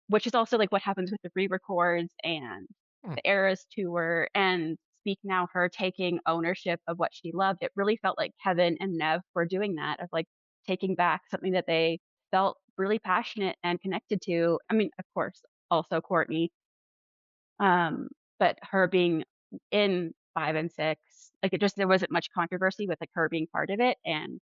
[SPEAKER 4] which is also like what happens with the re-records and the Eras tour and Speak Now, her taking ownership of what she loved. It really felt like Kevin and Nev were doing that, of like taking back something that they felt really passionate and connected to. I mean, of course, also Courtney, um, but her being in 5 and 6, like, there wasn't much controversy with, like, her being part of it, and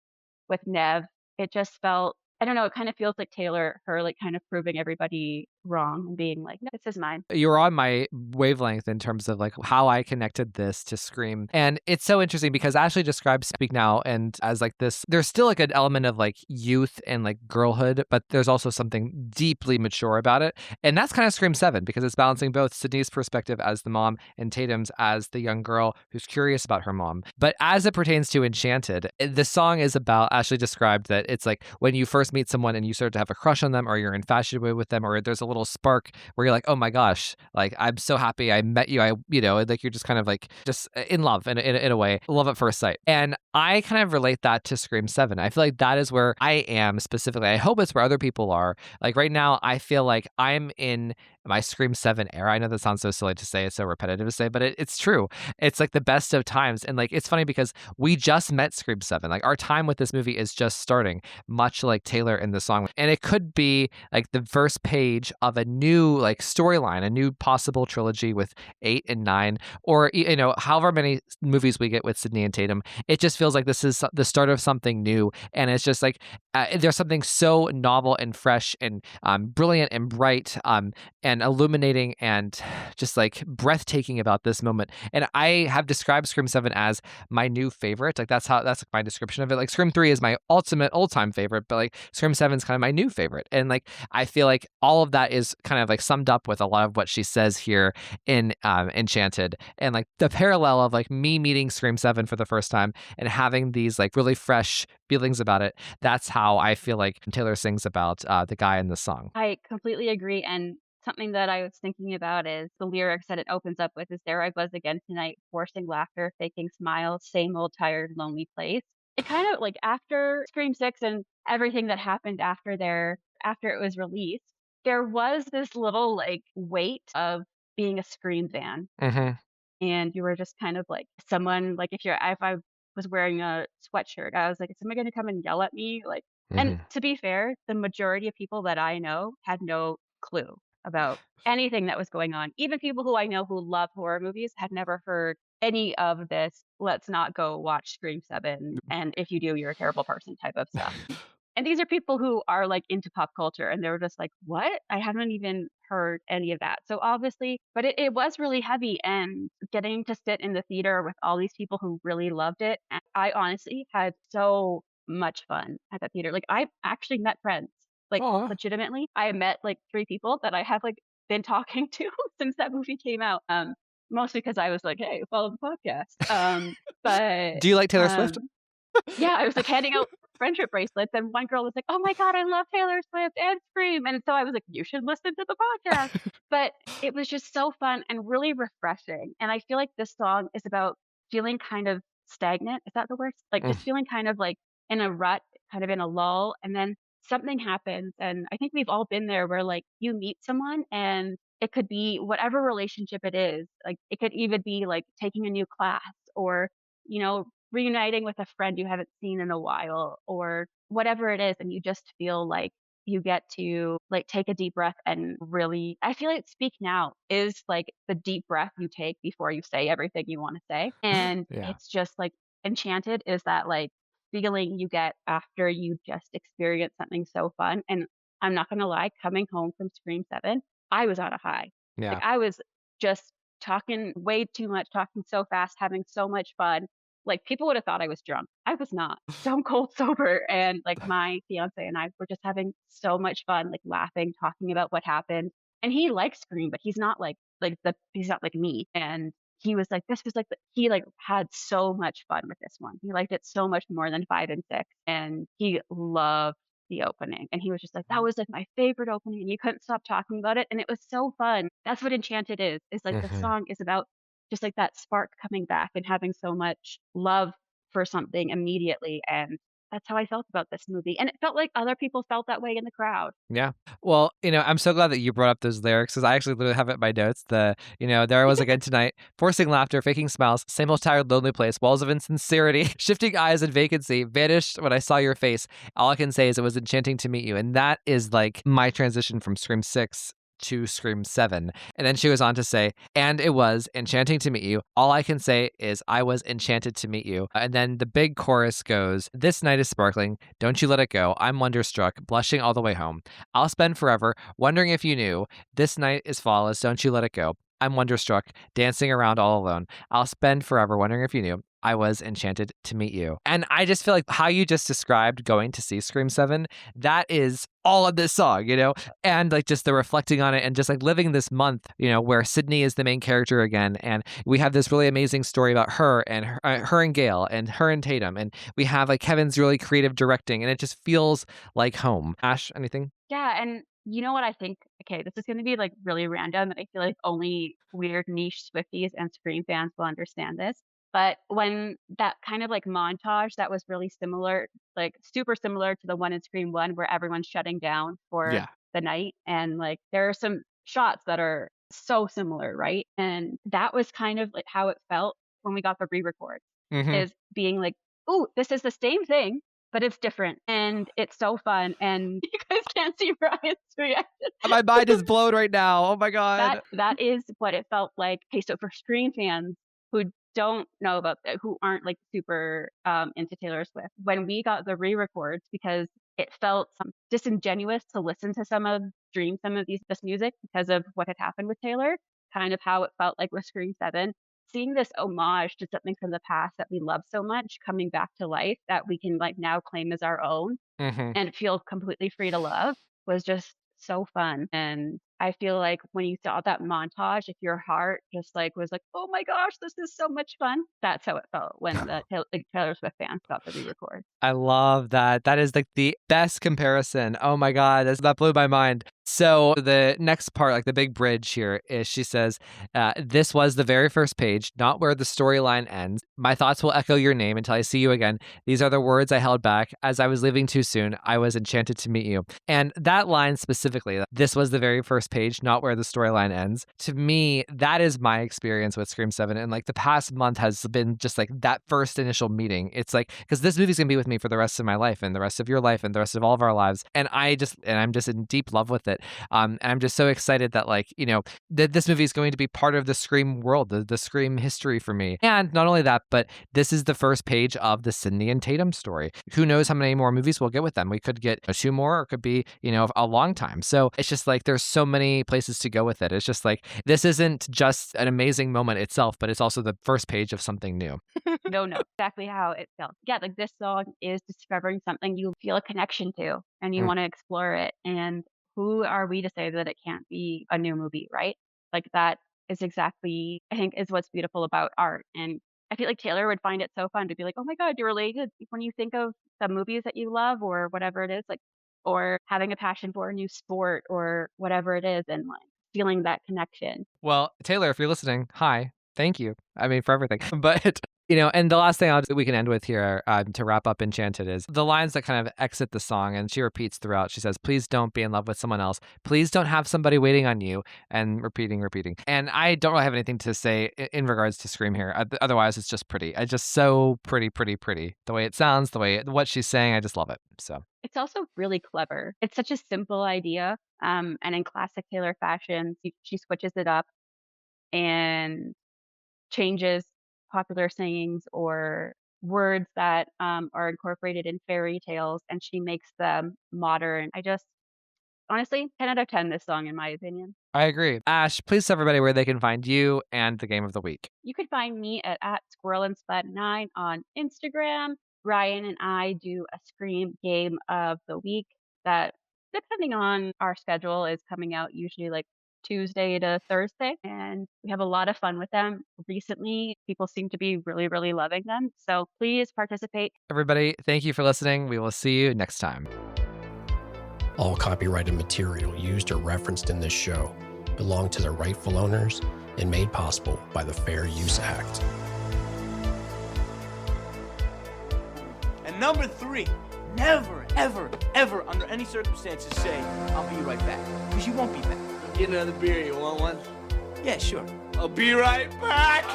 [SPEAKER 4] with Nev, it just felt, I don't know, it kind of feels like her, like, kind of proving everybody wrong and being like, "No, this is mine."
[SPEAKER 1] You're on my wavelength in terms of like how I connected this to Scream. And it's so interesting because Ashley describes Speak Now and as like this, there's still like an element of like youth and like girlhood, but there's also something deeply mature about it. And that's kind of Scream 7 because it's balancing both Sydney's perspective as the mom and Tatum's as the young girl who's curious about her mom. But as it pertains to Enchanted, the song is about, Ashley described that it's like when you first meet someone and you start to have a crush on them or you're infatuated with them or there's a little spark where you're like, oh my gosh, like I'm so happy I met you. Like you're just kind of like just in love in a way, love at first sight. And I kind of relate that to Scream 7. I feel like that is where I am specifically. I hope it's where other people are. Like right now, I feel like I'm in my Scream 7 era. I know that sounds so silly to say, it's so repetitive to say, but it's true. It's like the best of times. And like, it's funny because we just met Scream 7. Like our time with this movie is just starting, much like Taylor in the song. And it could be like the first page of a new like storyline, a new possible trilogy with 8 and 9, or however many movies we get with Sydney and Tatum. It just feels like this is the start of something new, and it's just like there's something so novel and fresh and brilliant and bright and illuminating and just like breathtaking about this moment. And I have described Scream 7 as my new favorite. Like that's like my description of it. Like Scream 3 is my ultimate old-time favorite, but like Scream 7 is kind of my new favorite. And like I feel like all of that is kind of like summed up with a lot of what she says here in Enchanted. And like the parallel of like me meeting Scream 7 for the first time and having these like really fresh feelings about it. That's how I feel like Taylor sings about the guy in the song.
[SPEAKER 4] I completely agree, and something that I was thinking about is the lyrics that it opens up with is, "There I was again tonight, forcing laughter, faking smiles, same old tired, lonely place." It kind of like after Scream 6 and everything that happened after it was released, there was this little like weight of being a Scream fan.
[SPEAKER 1] Mm-hmm.
[SPEAKER 4] And you were just kind of like someone, like if I was wearing a sweatshirt, I was like, is someone gonna come and yell at me? Like, and
[SPEAKER 1] Mm-hmm.
[SPEAKER 4] to be fair, the majority of people that I know had no clue about anything that was going on. Even people who I know who love horror movies had never heard any of this, let's not go watch Scream 7, and if you do, you're a terrible person type of stuff. And these are people who are, like, into pop culture, and they were just like, "What? I haven't even heard any of that." So, obviously, but it was really heavy, and getting to sit in the theater with all these people who really loved it, and I honestly had so much fun at that theater. Like, I've actually met friends, like,
[SPEAKER 1] Aw.
[SPEAKER 4] legitimately. I met, like, 3 people that I have, like, been talking to since that movie came out, mostly because I was like, "Hey, follow the podcast." But,
[SPEAKER 1] Do you like Taylor Swift?
[SPEAKER 4] um yeah, I was, like, handing out friendship bracelets, and one girl was like, "Oh my god, I love Taylor Swift and Scream," and so I was like, "You should listen to the podcast." But it was just so fun and really refreshing, and I feel like this song is about feeling kind of stagnant, is that the word? Like,
[SPEAKER 1] Mm.
[SPEAKER 4] just feeling kind of, like, in a rut, kind of in a lull, and then something happens, and I think we've all been there where, like, you meet someone, and it could be whatever relationship it is, like, it could even be, like, taking a new class or, reuniting with a friend you haven't seen in a while or whatever it is, and you just feel like you get to, like, take a deep breath and really I feel like Speak Now is, like, the deep breath you take before you say everything you wanna say, and
[SPEAKER 1] Yeah.
[SPEAKER 4] it's just, like Enchanted is that, like, feeling you get after you just experience something so fun, and I'm not gonna lie, coming home from Scream 7, I was on a high.
[SPEAKER 1] Yeah.
[SPEAKER 4] Like, I was just talking way too much, talking so fast, having so much fun. Like, people would have thought I was drunk. I was not. Stone cold sober, and, like, my fiancé and I were just having so much fun, like, laughing, talking about what happened, and he likes Scream, but he's not like me, and he was like, this was like the he, like, had so much fun with this one. He liked it so much more than 5 and 6, and he loved the opening, and he was just like, "That was, like, my favorite opening," and you couldn't stop talking about it, and it was so fun. That's what Enchanted is, like, the
[SPEAKER 1] Mhm.
[SPEAKER 4] song is about just, like, that spark coming back and having so much love for something immediately, and that's how I felt about this movie, and it felt like other people felt that way in the crowd.
[SPEAKER 1] Yeah. Well, I'm so glad that you brought up those lyrics because I actually literally have it in my notes. There I was again tonight, forcing laughter, faking smiles, same old tired, lonely place, walls of insincerity, shifting eyes and vacancy, vanished when I saw your face. All I can say is it was enchanting to meet you. And that is like my transition from Scream 6 to Scream 7. And then she goes on to say, and it was enchanting to meet you. All I can say is I was enchanted to meet you. And then the big chorus goes, this night is sparkling. Don't you let it go. I'm wonderstruck, blushing all the way home. I'll spend forever wondering if you knew. This night is flawless. Don't you let it go. I'm wonderstruck, dancing around all alone. I'll spend forever wondering if you knew. I was enchanted to meet you. And I just feel like how you just described going to see Scream 7, that is all of this song, and like just the reflecting on it and just like living this month, where Sydney is the main character again. And we have this really amazing story about her and her and Gail and her and Tatum. And we have like Kevin's really creative directing and it just feels like home. Ash, anything?
[SPEAKER 4] Yeah, and you know what I think? Okay, this is gonna be, like, really random, and I feel like only weird niche Swifties and Scream fans will understand this, but when that kind of, like, montage that was really similar, like, super similar to the one in Scream 1 where everyone's shutting down for
[SPEAKER 1] Yeah.
[SPEAKER 4] the night, and, like, there are some shots that are so similar, right? And that was kind of, like, how it felt when we got the re-record,
[SPEAKER 1] Hmm.
[SPEAKER 4] is being like, "Ooh, this is the same thing, but it's different, and it's so fun," and you guys can't see Brian's reaction.
[SPEAKER 1] My mind is blown right now. Oh my God.
[SPEAKER 4] That is what it felt like. Okay, so for Scream fans who don't know about that, who aren't, like, super, into Taylor Swift, when we got the re-records because it felt disingenuous to listen to stream some of this music because of what had happened with Taylor, kind of how it felt like with Scream 7. Seeing this homage to something from the past that we love so much coming back to life that we can, like, now claim as our own
[SPEAKER 1] Hmm.
[SPEAKER 4] and feel completely free to love was just so fun. And I feel like when you saw that montage, if your heart just like was like, "Oh my gosh, this is so much fun," that's how it felt when the Taylor Swift fans got the re-record.
[SPEAKER 1] I love that. That is like the best comparison. Oh my God, that blew my mind. So the next part, like the big bridge here, is she says, this was the very first page, not where the storyline ends. My thoughts will echo your name until I see you again. These are the words I held back. As I was leaving too soon, I was enchanted to meet you. And that line specifically, this was the very first page, not where the storyline ends. To me, that is my experience with Scream 7. And like the past month has been just like that first initial meeting. It's like, because this movie's going to be with me for the rest of my life and the rest of your life and the rest of all of our lives. And I'm just in deep love with it. And I'm just so excited that that this movie is going to be part of the Scream world, the Scream history for me. And not only that, but this is the first page of the Sydney and Tatum story. Who knows how many more movies we'll get with them? We could get 2 more, or it could be, a long time. So it's just like there's so many places to go with it. It's just like this isn't just an amazing moment itself, but it's also the first page of something new.
[SPEAKER 4] No, exactly how it felt. Yeah, like this song is discovering something you feel a connection to and you
[SPEAKER 1] Mm.
[SPEAKER 4] want to explore it. And who are we to say that it can't be a new movie, right? Like that is exactly, I think, is what's beautiful about art. And I feel like Taylor would find it so fun to be like, oh my God, you're related when you think of the movies that you love or whatever it is, like, or having a passion for a new sport or whatever it is, and like feeling that connection.
[SPEAKER 1] Well, Taylor, if you're listening, hi. Thank you. I mean, for everything. But, and the last thing we can end with here to wrap up Enchanted is the lines that kind of exit the song. And she repeats throughout. She says, please don't be in love with someone else. Please don't have somebody waiting on you. And repeating. And I don't really have anything to say in regards to Scream here. Otherwise, it's just pretty. It's just so pretty. The way it sounds, what she's saying, I just love it. So
[SPEAKER 4] It's also really clever. It's such a simple idea. And in classic Taylor fashion, she switches it up and changes popular sayings or words that are incorporated in fairy tales, and she makes them modern. I just honestly, 10 out of 10, this song, in my opinion.
[SPEAKER 1] I agree. Ash, please tell everybody where they can find you and the game of the week.
[SPEAKER 4] You can find me at squirrelandspud9 on Instagram. Ryan and I do a Scream game of the week that, depending on our schedule, is coming out usually like Tuesday to Thursday. And we have a lot of fun with them. Recently, people seem to be really, really loving them. So please participate.
[SPEAKER 1] Everybody, thank you for listening. We will see you next time.
[SPEAKER 5] All copyrighted material used or referenced in this show belong to their rightful owners and made possible by the Fair Use Act.
[SPEAKER 7] And number 3, never, ever, ever, under any circumstances say, I'll be right back. Because you won't be back.
[SPEAKER 8] Get another beer, you want one?
[SPEAKER 7] Yeah, sure.
[SPEAKER 8] I'll be right back!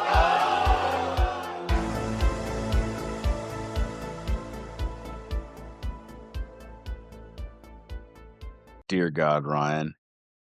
[SPEAKER 9] Dear God, Ryan,